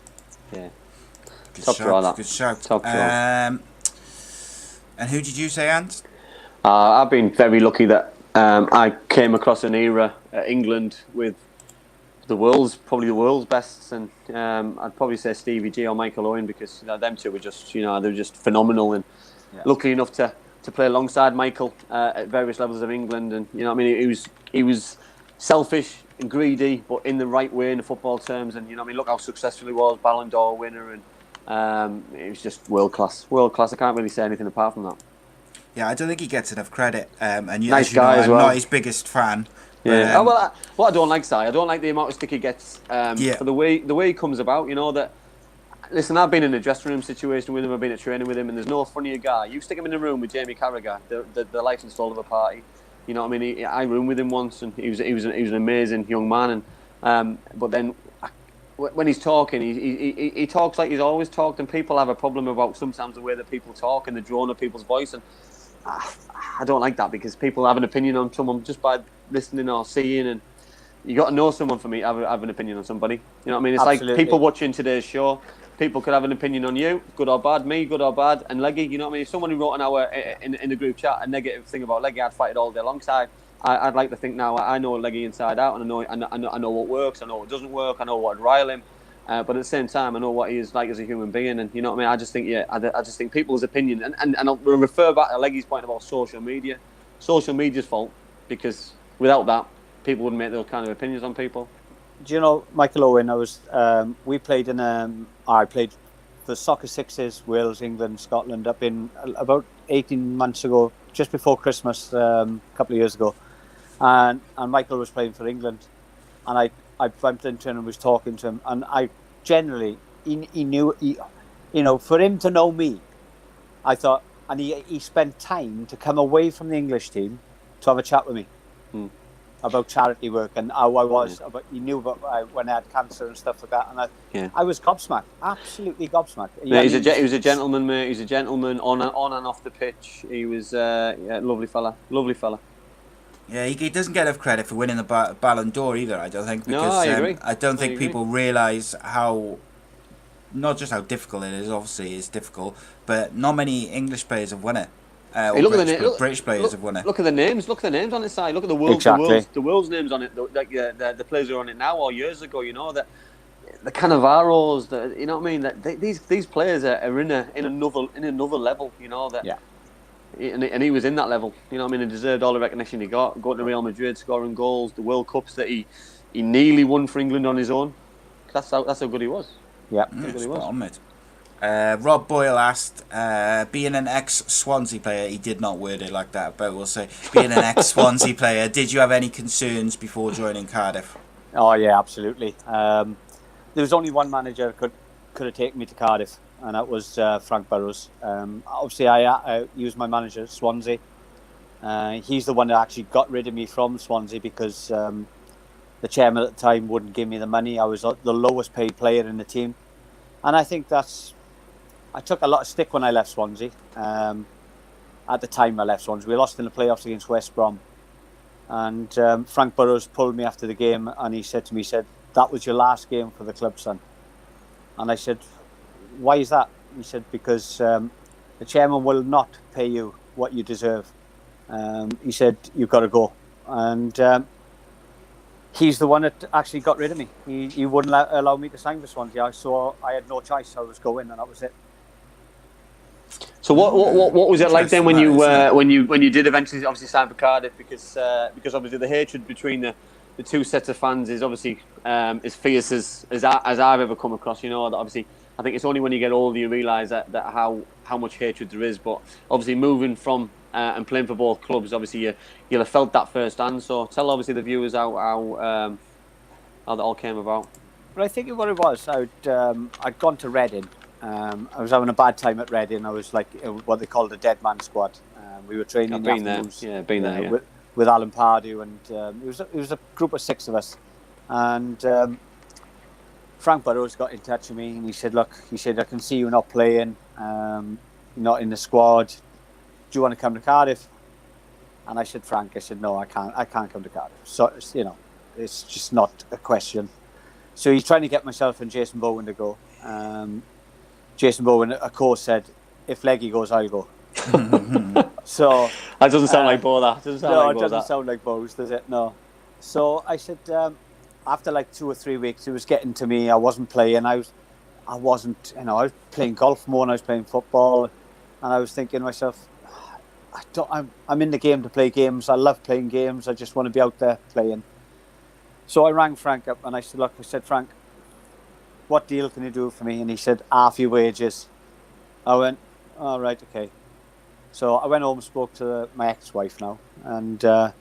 Yeah. Good shout. Top draw. And who did you say, Ant? I've been very lucky that I came across an era at England with probably the world's best, and I'd probably say Stevie G or Michael Owen, because them two were just they were just phenomenal, and lucky enough to play alongside Michael at various levels of England, and he was selfish and greedy, but in the right way in the football terms, and look how successful he was, Ballon d'Or winner, and it was just world class. I can't really say anything apart from that. Yeah, I don't think he gets enough credit, and nice guy as well. I'm not his biggest fan. Yeah. What I don't like, Si, I don't like the amount of stick he gets for the way he comes about. That. Listen, I've been in a dressing room situation with him. I've been at training with him, and there's no funnier guy. You stick him in a room with Jamie Carragher, the life installed of a party. You know what I mean? I roomed with him once, and he was an amazing young man. And but then when he's talking, he talks like he's always talked, and people have a problem about sometimes the way that people talk and the drone of people's voice. And I don't like that, because people have an opinion on someone just by listening or seeing, and you got to know someone for me to have an opinion on somebody. You know what I mean? It's Absolutely. like people watching today's show. People could have an opinion on you, good or bad. Me, good or bad. And Leggy, you know what I mean? If someone who wrote an hour in the group chat a negative thing about Leggy, I'd fight it all day long. So I'd like to think now I know Leggy inside out, and I know what works, I know what doesn't work, I know what would rile him. But at the same time, I know what he is like as a human being, and you know what I mean. I just think people's opinion, and I'll refer back to Leggy's point about social media. Social media's fault, because without that, people wouldn't make those kind of opinions on people. Do you know, Michael Owen? We played I played for Soccer Sixes, Wales, England, Scotland, up in about 18 months ago, just before Christmas, a couple of years ago, and Michael was playing for England, and I bumped into him and was talking to him, and I generally he knew, for him to know me, I thought, and he spent time to come away from the English team to have a chat with me. About charity work and how I was. About, he knew about when I had cancer and stuff like that, and I was gobsmacked, absolutely gobsmacked. Yeah, he was a gentleman, mate. He's a gentleman on and off the pitch. He was lovely fella. Yeah, he doesn't get enough credit for winning the Ballon d'Or either, I don't think, because no, I agree. I don't think people realise not just how difficult it is. Obviously, it's difficult, but not many English players have won it. Hey, British players have won it. Look at the names. Look at the names on the side. Look at the world's names on it. The players who are on it now or years ago. You know that the Cannavaros. You know what I mean. That these players are in another level. You know that. Yeah. And he was in that level. You know what I mean. He deserved all the recognition he got. Going to Real Madrid, scoring goals, the World Cups that he nearly won for England on his own. That's how good he was. Yeah, spot on, mate. Rob Boyle asked, being an ex-Swansea player, he did not word it like that, but we'll say, being an ex-Swansea player, did you have any concerns before joining Cardiff? Oh yeah, absolutely. There was only one manager could have taken me to Cardiff, and that was Frank Burrows. Obviously, he was my manager at Swansea. He's the one that actually got rid of me from Swansea because the chairman at the time wouldn't give me the money. I was the lowest paid player in the team, and I think I took a lot of stick when I left Swansea. At the time I left Swansea, we lost in the playoffs against West Brom. And Frank Burrows pulled me after the game and he said to me, that was your last game for the club, son. And I said, why is that? He said, because the chairman will not pay you what you deserve. He said, you've got to go. And he's the one that actually got rid of me. He wouldn't allow me to sign for Swansea. So I had no choice. I was going, and that was it. So what was it like then when you did eventually obviously sign for Cardiff, because obviously the hatred between the two sets of fans is obviously as fierce as I've ever come across. You know that obviously I think it's only when you get older you realise that how much hatred there is. But obviously moving from and playing for both clubs, obviously you'll have felt that firsthand. So tell obviously the viewers how that all came about. Well, I think what it was, I'd gone to Reading. I was having a bad time at Reading. I was like what they called a dead man squad. We were training in the afternoons. Been there. With Alan Pardew, and it was a group of 6 of us. And Frank Burrows got in touch with me, and he said, "Look, I can see you're not playing. You're not in the squad. Do you want to come to Cardiff?" And I said, "Frank, no, I can't. I can't come to Cardiff. So it's just not a question." So he's trying to get myself and Jason Bowen to go. Jason Bowen, of course, said, "If Leggy goes, I'll go." So that doesn't sound like Bo. That doesn't sound like Bo's, does it? No. So I said, after like 2 or 3 weeks, it was getting to me. I wasn't playing. I was playing golf more than I was playing football, and I was thinking to myself, I'm in the game to play games. I love playing games. I just want to be out there playing. So I rang Frank up and I said, "Look," I said, "Frank, what deal can you do for me?" And he said, "Half your wages." I went, "All right, okay." So I went home and spoke to my ex-wife now, and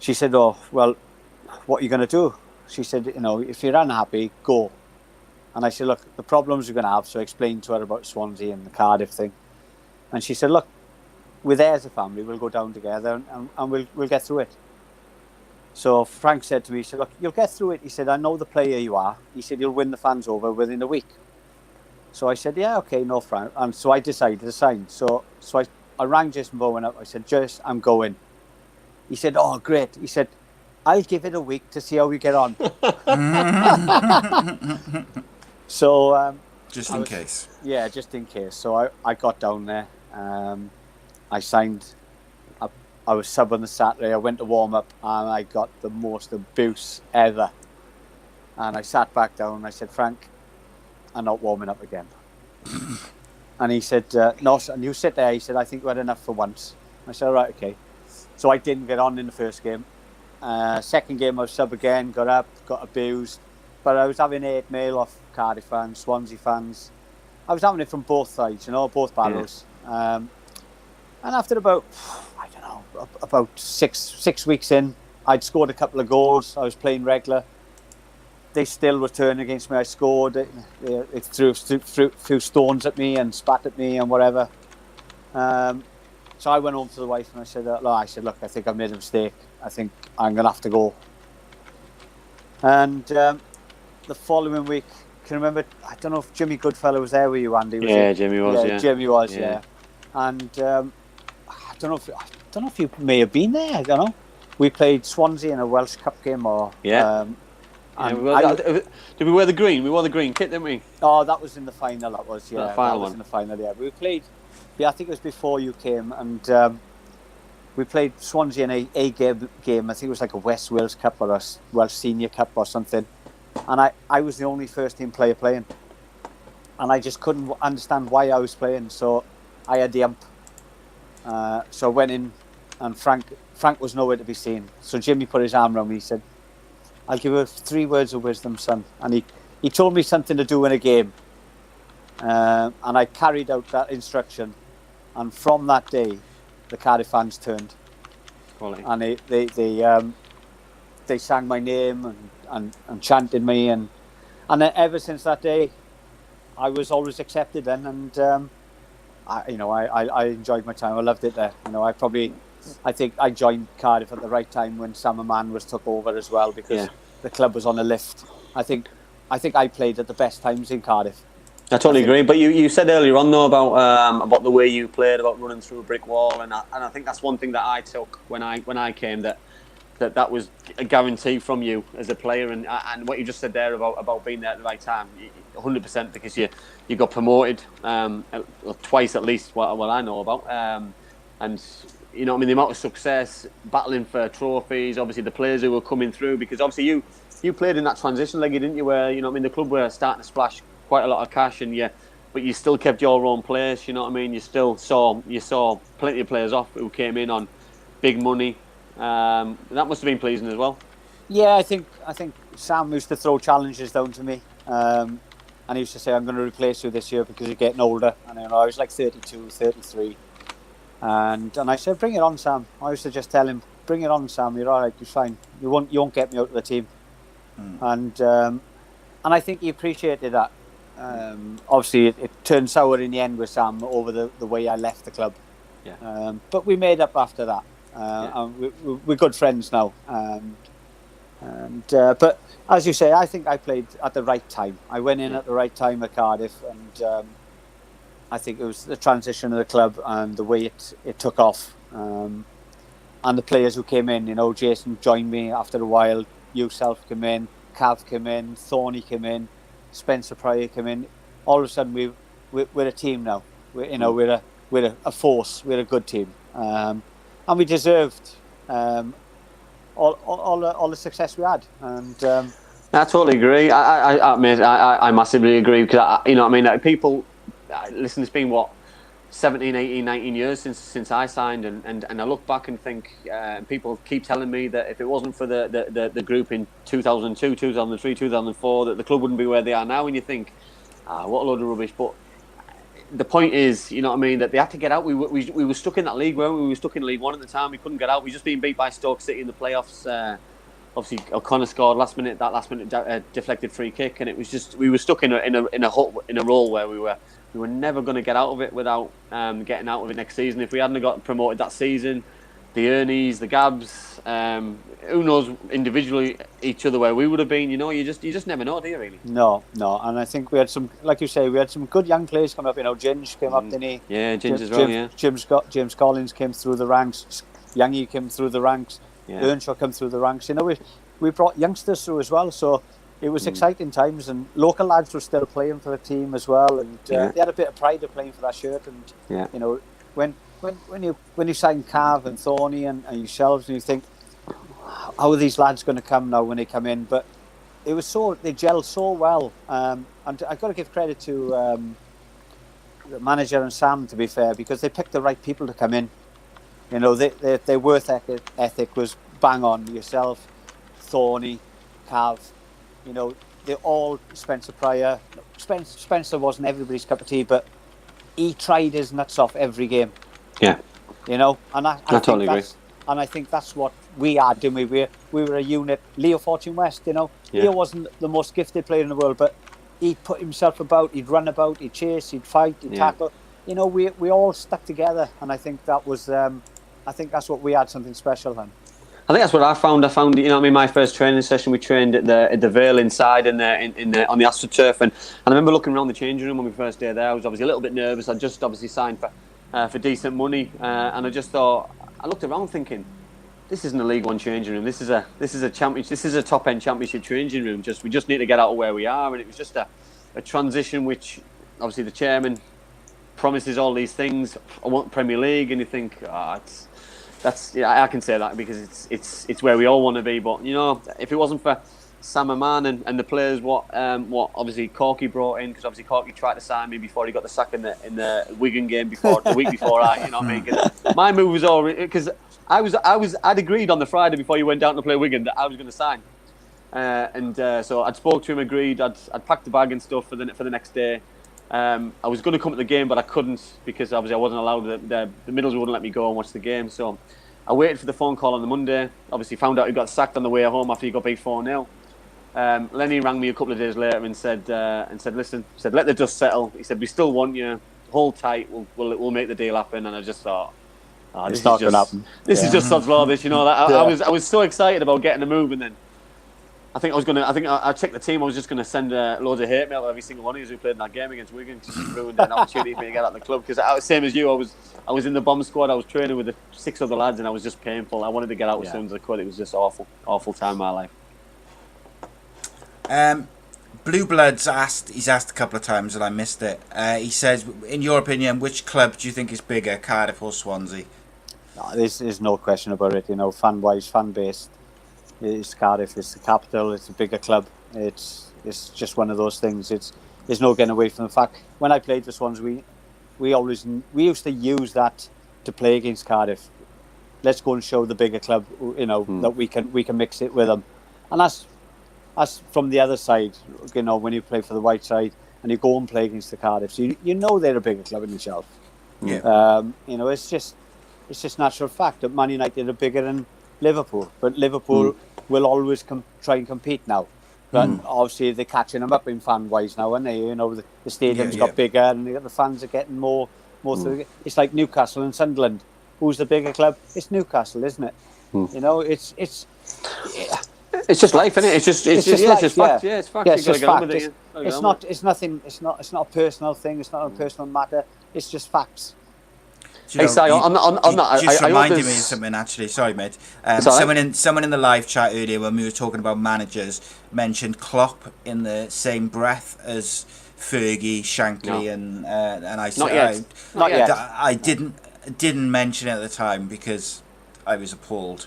she said, "Oh, well, what are you going to do?" She said, "If you're unhappy, go." And I said, "Look, the problems you're going to have." So I explained to her about Swansea and the Cardiff thing. And she said, "Look, we're there as a family. We'll go down together and we'll get through it." So Frank said to me, he said, "Look, you'll get through it." He said, "I know the player you are." He said, "You'll win the fans over within a week." So I said, "Yeah, okay, no, Frank." And so I decided to sign. So I rang Jason Bowen up. I said, "Jason, I'm going." He said, "Oh, great." He said, I'll give it a week to see how we get on. So just in case. Yeah, just in case. So I got down there. I signed. I was sub on the Saturday. I went to warm up and I got the most abuse ever. And I sat back down and I said, Frank, I'm not warming up again. And he said, no, and you sit there. He said, I think we had enough for once. I said, all right, okay. So I didn't get on in the first game. Second game I was sub again, got up, got abused. But I was having hate mail off Cardiff fans, Swansea fans. I was having it from both sides, both barrels. Yeah. And after about 6 weeks in, I'd scored a couple of goals. I was playing regular. They still were turning against me. I scored. It threw a few stones at me and spat at me and whatever. So I went home to the wife and I said, look, I think I made a mistake. I think I'm going to have to go. And the following week, can you remember, I don't know if Jimmy Goodfellow was there with you, Andy? Jimmy was, yeah. Jimmy was, yeah. And I don't know if you may have been there, I don't know. We played Swansea in a Welsh Cup game or... Yeah. Did we wear the green? We wore the green kit, didn't we? Oh, that was in the final, that was, yeah. The final that was in the final, yeah. We played, I think it was before you came, and we played Swansea in a game. I think it was like a West Wales Cup or a Welsh Senior Cup or something. And I was the only first team player playing. And I just couldn't understand why I was playing, so I had the ump. So I went in, and Frank was nowhere to be seen. So Jimmy put his arm around me, he said, I'll give you 3 words of wisdom, son. And he told me something to do in a game. And I carried out that instruction. And from that day, the Cardiff fans turned. Quality. And they sang my name and chanted me. And then ever since that day, I was always accepted then. And, I enjoyed my time. I loved it there. I think I joined Cardiff at the right time when Sam Aman was took over as well, because the club was on a lift. I think I played at the best times in Cardiff. I totally agree. But you said earlier on though about the way you played, about running through a brick wall, and I think that's one thing that I took when I came, that was a guarantee from you as a player, and what you just said there about being there at the right time, 100%, because you got promoted twice at least, what I know about, and the amount of success, battling for trophies, obviously the players who were coming through, because obviously you played in that transition leg, didn't you, where the club were starting to splash quite a lot of cash, but you still kept your own place, you still saw plenty of players off who came in on big money. That must have been pleasing as well. Yeah, I think Sam used to throw challenges down to me, and he used to say, I'm going to replace you this year because you're getting older. And I was like 32, 33. And I said, bring it on, Sam. I used to just tell him, bring it on, Sam. You're all right. You're fine. You won't get me out of the team. And I think he appreciated that. Obviously, it turned sour in the end with Sam over the way I left the club. Yeah. But we made up after that. And we're good friends now. But as you say, I think I played at the right time. I went in at the right time at Cardiff, and I think it was the transition of the club and the way it took off, and the players who came in. Jason joined me after a while. Yourself came in, Cav came in, Thorny came in, Spencer Pryor came in. All of a sudden, we're a team now. We're a force. We're a good team, and we deserved all the success we had. And I totally agree. I massively agree, because people. Listen, it's been 17, 18, 19 years since I signed, and I look back and think, people keep telling me that if it wasn't for the group in 2002, 2003, 2004, that the club wouldn't be where they are now. And you think, what a load of rubbish. But the point is, that they had to get out. We were stuck in that league, weren't we? We were stuck in League One at the time. We couldn't get out. We just been beat by Stoke City in the playoffs. Obviously, O'Connor scored last minute deflected free kick, and it was just, we were stuck in a role where we were never going to get out of it without getting out of it next season. If we hadn't got promoted that season, the Ernies, the Gabs, who knows individually each other where we would have been. You just never know, do you really? No, and I think we had some, like you say, we had some good young players come up. Ginge came up, didn't he? Yeah, Ginge as well. Yeah, James Collins came through the ranks. Youngie came through the ranks. Earnshaw come through the ranks. You know, we brought youngsters through as well, so it was exciting times, and local lads were still playing for the team as well, and they had a bit of pride of playing for that shirt. And you know, when you sign Cav and Thorny and yourselves, and you think, how are these lads going to come now when they come in? But it was they gelled so well, and I've got to give credit to the manager and Sam, to be fair, because they picked the right people to come in. You know, their work ethic was bang on. Yourself, Thorny, Cav, you know, they all, Spencer Pryor. Spencer wasn't everybody's cup of tea, but he tried his nuts off every game. Yeah. You know, and I totally agree. And I think that's what we had, didn't we? We were a unit. Leo Fortune West, you know, Leo wasn't the most gifted player in the world, but he'd put himself about, he'd run about, he'd chase, he'd fight, he'd tackle. You know, we all stuck together, and I think that was, I think that's what we had, something special then. I think that's what I found. You know, I mean, my first training session, we trained at the Vale inside on the AstroTurf, and I remember looking around the changing room on my first day there. I was obviously a little bit nervous. I'd just obviously signed for decent money, and I just thought, I looked around thinking, this isn't a League One changing room. This is a championship. This is a top end championship changing room. We just need to get out of where we are, and it was just a transition which obviously the chairman promises all these things. I want Premier League, and you think, that's I can say that because it's where we all want to be. But you know, if it wasn't for Sam Aman and the players, what obviously Corky brought in, because obviously Corky tried to sign me before he got the sack in the Wigan game the week before. You know what I mean? 'Cause my move was all because I'd agreed on the Friday before you went down to play Wigan that I was going to sign, so I'd spoke to him, agreed. I'd packed the bag and stuff for the next day. I was going to come to the game, but I couldn't because obviously I wasn't allowed. The Middles wouldn't let me go and watch the game, so I waited for the phone call on the Monday. Obviously, found out he got sacked on the way home after he got beat 4-0. Lenny rang me a couple of days later and said, listen, let the dust settle. He said, we still want you. Hold tight. We'll make the deal happen. And I just thought, this is not going to happen. This is just sod's law. This, you know. I was so excited about getting a move, and then I checked the team. I was just going to send loads of hate mail to every single one of you who played in that game against Wigan, because it ruined an opportunity for me to get out of the club. Because same as you, I was in the bomb squad. I was training with the 6 other lads, and I was just painful. I wanted to get out as soon as I could. It was just awful time in my life. Blue Blood's he's asked a couple of times and I missed it. He says, in your opinion, which club do you think is bigger, Cardiff or Swansea? No, there's no question about it. You know, fan-wise, fan-based, it's Cardiff. It's the capital. It's a bigger club. It's just one of those things. There's no getting away from the fact. When I played for Swansea, we used to use that to play against Cardiff. Let's go and show the bigger club, you know, that we can mix it with them, and that's from the other side. You know, when you play for the white side and you go and play against the Cardiff, so you know they're a bigger club in themselves. Yeah. You know, it's just natural fact that Man United are bigger than Liverpool, but Liverpool will always try and compete now. But obviously they're catching them up in fan wise now, aren't they? You know, the stadium's got bigger, and the fans are getting more. It's like Newcastle and Sunderland. Who's the bigger club? It's Newcastle, isn't it? You know, it's just life, isn't it? It's just fact. Yeah, it's fact. Yeah, it's just fact. It's nothing. It's not a personal thing. It's not a personal matter. It's just facts. You just reminded me of something, actually. Sorry, mate. Someone in the live chat earlier, when we were talking about managers, mentioned Klopp in the same breath as Fergie, Shankly, and I said not yet. I didn't mention it at the time because I was appalled,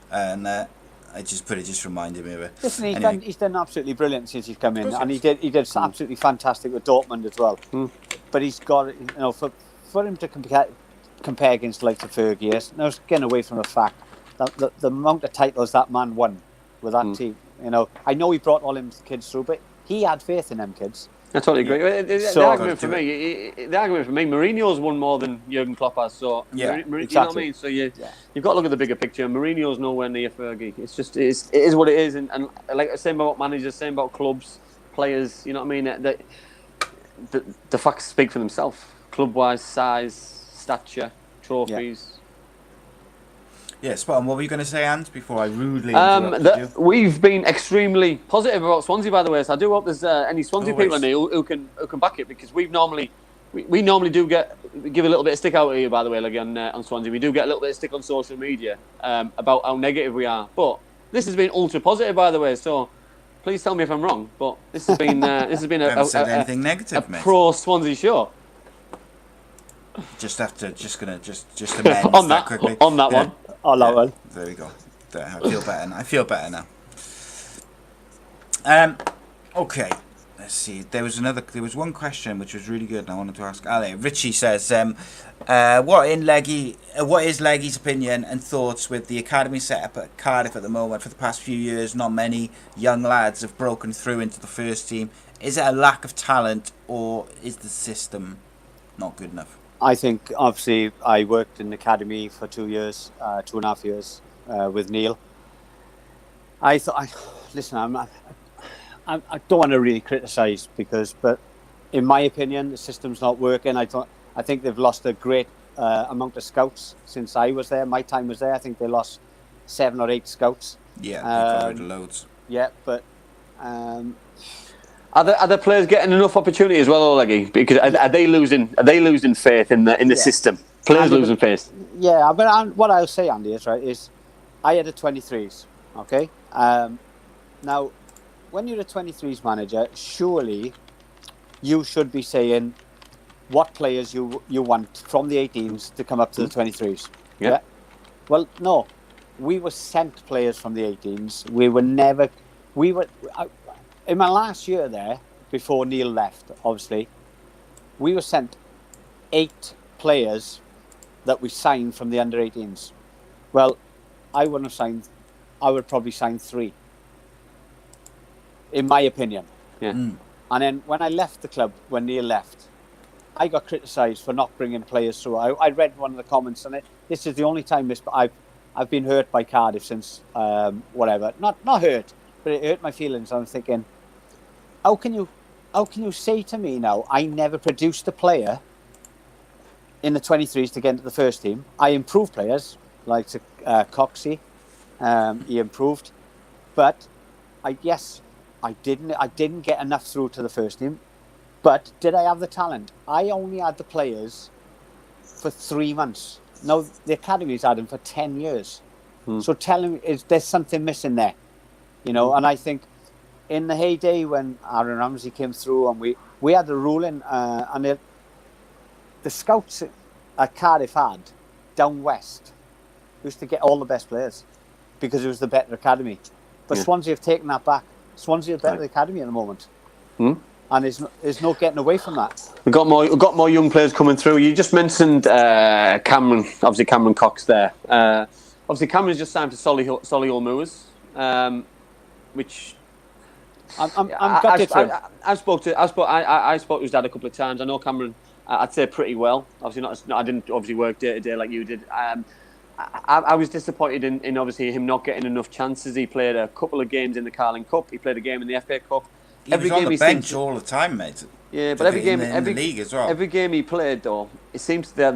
and it just reminded me of it. Listen, he's done absolutely brilliant since he's come in, and he did absolutely fantastic with Dortmund as well. But he's got, you know, for him to compare against like the Fergie, now it's getting away from the fact that the amount of titles that man won with that team. You know, I know he brought all them kids through, but he had faith in them kids. I totally agree. The argument for me, Mourinho's won more than Jurgen Klopp has. So exactly. You know what I mean. So you've got to look at the bigger picture. Mourinho's nowhere near Fergie. It is what it is, and like same about managers, same about clubs, players. You know what I mean. The facts speak for themselves. Club-wise, size, stature, trophies. Yeah, spot on. What were you going to say, Ant, before I rudely interrupted you? We've been extremely positive about Swansea, by the way. So I do hope there's any Swansea people in here who can back it, because we've normally we normally do give a little bit of stick out here, by the way, like on Swansea. We do get a little bit of stick on social media about how negative we are. But this has been ultra positive, by the way. So please tell me if I'm wrong. But this has been anything negative, mate. Pro Swansea show. Just amend on that quickly. On that one. On that one. There we go. There, I feel better now. Okay. Let's see. There was one question which was really good, and I wanted to ask Ali. Richie says, "What is Leggy's opinion and thoughts with the academy set up at Cardiff at the moment? For the past few years, not many young lads have broken through into the first team. Is it a lack of talent, or is the system not good enough?" I think, obviously, I worked in the academy for 2 years, 2.5 years with Neil. I don't want to really criticise but in my opinion, the system's not working. I think they've lost a great amount of scouts since I was there. My time was there. I think they lost 7 or 8 scouts. Yeah, they got rid of loads. Yeah, but. Are the players getting enough opportunity as well, Leggy? Because are they losing faith in the system? Players losing faith. Yeah, but what I'll say, Andy, is I had a 23s. Okay. Now, when you're a 23s manager, surely you should be saying what players you want from the 18s to come up to the 23s. Yeah. Well, no, we were sent players from the 18s. In my last year there, before Neil left, obviously, we were sent 8 players that we signed from the under-18s. Well, I would probably sign 3, in my opinion. Yeah. And then when I left the club, when Neil left, I got criticised for not bringing players through. I read one of the comments, and this is the only time I've been hurt by Cardiff since whatever. Not hurt, but it hurt my feelings. I was thinking, how can you say to me now, I never produced a player in the 23s to get into the first team? I improved players, like Coxey, he improved, but I didn't get enough through to the first team. But did I have the talent? I only had the players for 3 months. Now the academy's had them for 10 years. So tell him, there's something missing there, And I think in the heyday when Aaron Ramsey came through, and we had the ruling, and the scouts at Cardiff had down west used to get all the best players because it was the better academy. But Swansea have taken that back. Swansea are better academy at the moment, and there's no getting away from that. We've got more young players coming through. You just mentioned Cameron, obviously Cameron Cox there. Obviously Cameron's just signed for Solihull Moors, which. I'm gutted for him. I spoke to his dad a couple of times. I know Cameron, I'd say pretty well. Obviously I didn't obviously work day to day like you did. I was disappointed in obviously him not getting enough chances. He played a couple of games in the Carling Cup. He played a game in the FA Cup. He was on the bench all the time, mate. Yeah, but every game in the league as well. Every game he played, though, it seems that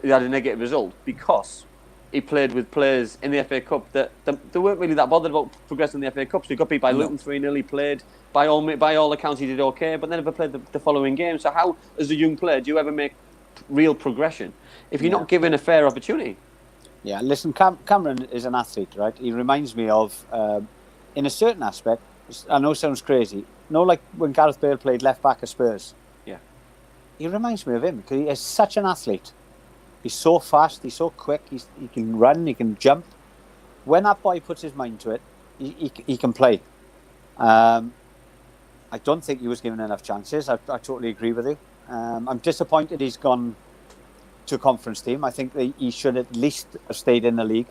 he had a negative result because he played with players in the FA Cup that they weren't really that bothered about progressing in the FA Cup. So he got beat by Luton 3-0. He played, by all accounts, he did okay, but never played the following game. So how, as a young player, do you ever make real progression if you're not given a fair opportunity? Yeah, listen, Cameron is an athlete, right? He reminds me of, in a certain aspect, I know it sounds crazy, like when Gareth Bale played left back at Spurs. Yeah. He reminds me of him because he is such an athlete. He's so fast, he's so quick, he can run, he can jump. When that boy puts his mind to it, he can play. I don't think he was given enough chances. I totally agree with you. I'm disappointed he's gone to a conference team. I think he should at least have stayed in the league.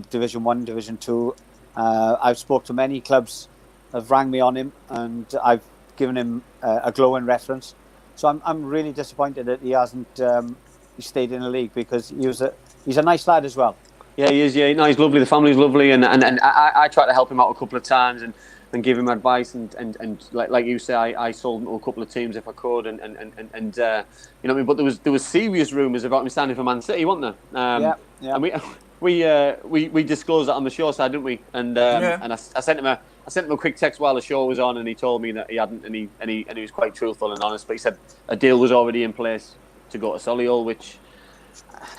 Division 1, Division 2. I've spoke to many clubs that have rang me on him, and I've given him a glowing reference. So I'm really disappointed that he hasn't he stayed in the league because he's a nice lad as well. Yeah, he is. Yeah, no, he's lovely. The family's lovely, and I tried to help him out a couple of times and give him advice and like you say, I sold him to a couple of teams if I could, and you know what I mean. But there was serious rumours about him signing for Man City, weren't there? Yeah. And we disclosed that on the show side, didn't we? And and I sent him a quick text while the show was on, and he told me that he hadn't, and he was quite truthful and honest. But he said a deal was already in place to go to Solihull, which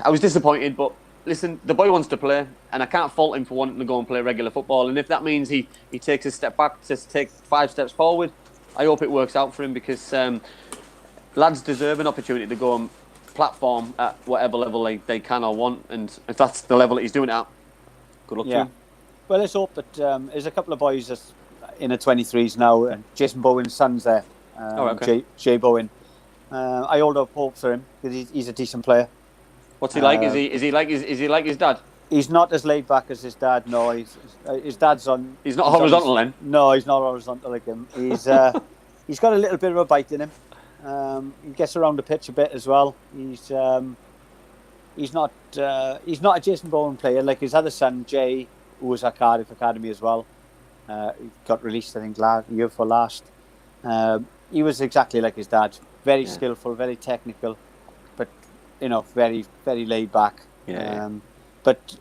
I was disappointed. But listen, the boy wants to play, and I can't fault him for wanting to go and play regular football. And if that means he takes a step back to take 5 steps forward, I hope it works out for him, because lads deserve an opportunity to go and platform at whatever level they can or want, and if that's the level that he's doing it at, good luck to him. Well, let's hope that there's a couple of boys that's in the 23s now, and Jason Bowen's son's there, Jay Bowen. I hold up hope for him, because he's a decent player. What's he like? Is he like his dad? He's not as laid back as his dad. No, his dad's on. He's not horizontal then. No, he's not horizontal like him. He's he's got a little bit of a bite in him. He gets around the pitch a bit as well. He's not a Jason Bowen player like his other son Jay, who was at Cardiff Academy as well. He got released, I think, year before last. He was exactly like his dad. Very skillful, very technical, but very, very laid back. But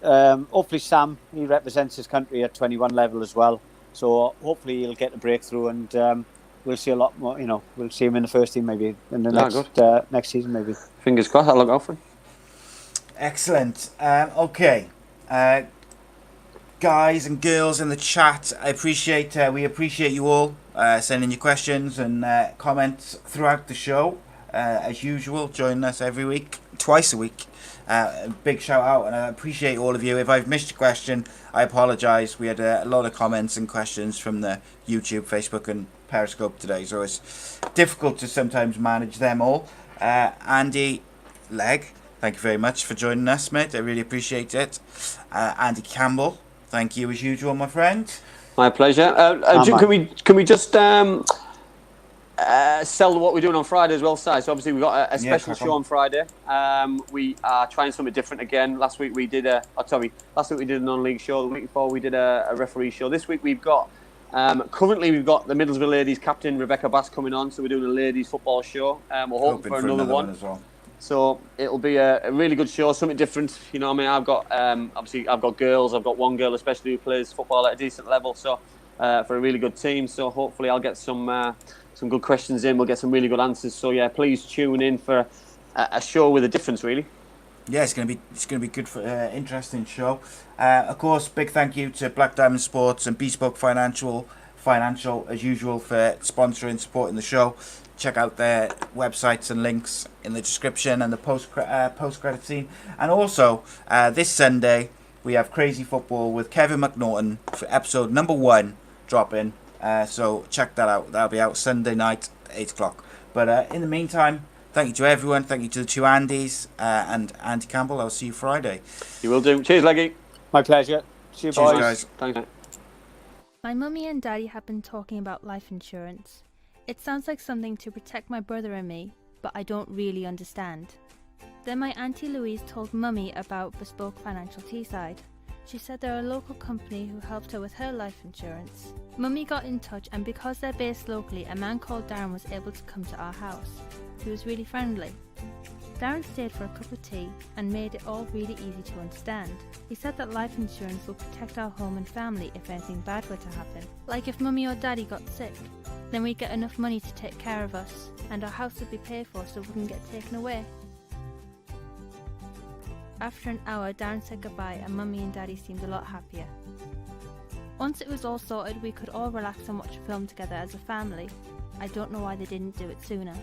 hopefully Sam, he represents his country at 21 level as well. So hopefully he'll get a breakthrough, and we'll see a lot more. We'll see him in the first team maybe in the next season maybe. Fingers crossed. I'll look out for him. Excellent. Okay, guys and girls in the chat, we appreciate you all sending your questions and comments throughout the show. As usual, joining us every week, twice a week. Big shout out, and I appreciate all of you. If I've missed your question, I apologise. We had a lot of comments and questions from the YouTube, Facebook and Periscope today, so it's difficult to sometimes manage them all. Andy Legg, thank you very much for joining us, mate. I really appreciate it. Andy Campbell, thank you as usual, my friend. My pleasure. Can we just sell what we're doing on Friday as well, Si? So obviously we've got a special show on Friday. We are trying something different again. Last week we did a non-league show. The week before we did a referee show. This week we've got currently we've got the Middlesbrough ladies captain Rebecca Bass coming on, so we're doing a ladies football show. We're hoping for another one as well. So it'll be a really good show, something different. You know what I mean? I've got obviously I've got girls. I've got one girl especially who plays football at a decent level. So for a really good team. So hopefully I'll get some good questions in. We'll get some really good answers. So yeah, please tune in for a show with a difference, really. Yeah, it's gonna be good for interesting show. Of course, big thank you to Black Diamond Sports and Bespoke Financial as usual for sponsoring, supporting the show. Check out their websites and links in the description and the post credit scene. And also this Sunday we have Crazy Football with Kevin McNaughton for episode number 1 dropping. So check that out. That'll be out Sunday night, 8 o'clock. But in the meantime, thank you to everyone. Thank you to the two Andys and Andy Campbell. I'll see you Friday. You will do. Cheers, Leggy. My pleasure. See you, Cheers, boys. guys. Thanks. My mummy and daddy have been talking about life insurance. It sounds like something to protect my brother and me, but I don't really understand. Then my Auntie Louise told Mummy about Bespoke Financial Teesside. She said they're a local company who helped her with her life insurance. Mummy got in touch, and because they're based locally, a man called Darren was able to come to our house. He was really friendly. Darren stayed for a cup of tea and made it all really easy to understand. He said that life insurance will protect our home and family if anything bad were to happen. Like if Mummy or Daddy got sick, then we'd get enough money to take care of us, and our house would be paid for so it wouldn't get taken away. After an hour, Darren said goodbye and Mummy and Daddy seemed a lot happier. Once it was all sorted, we could all relax and watch a film together as a family. I don't know why they didn't do it sooner.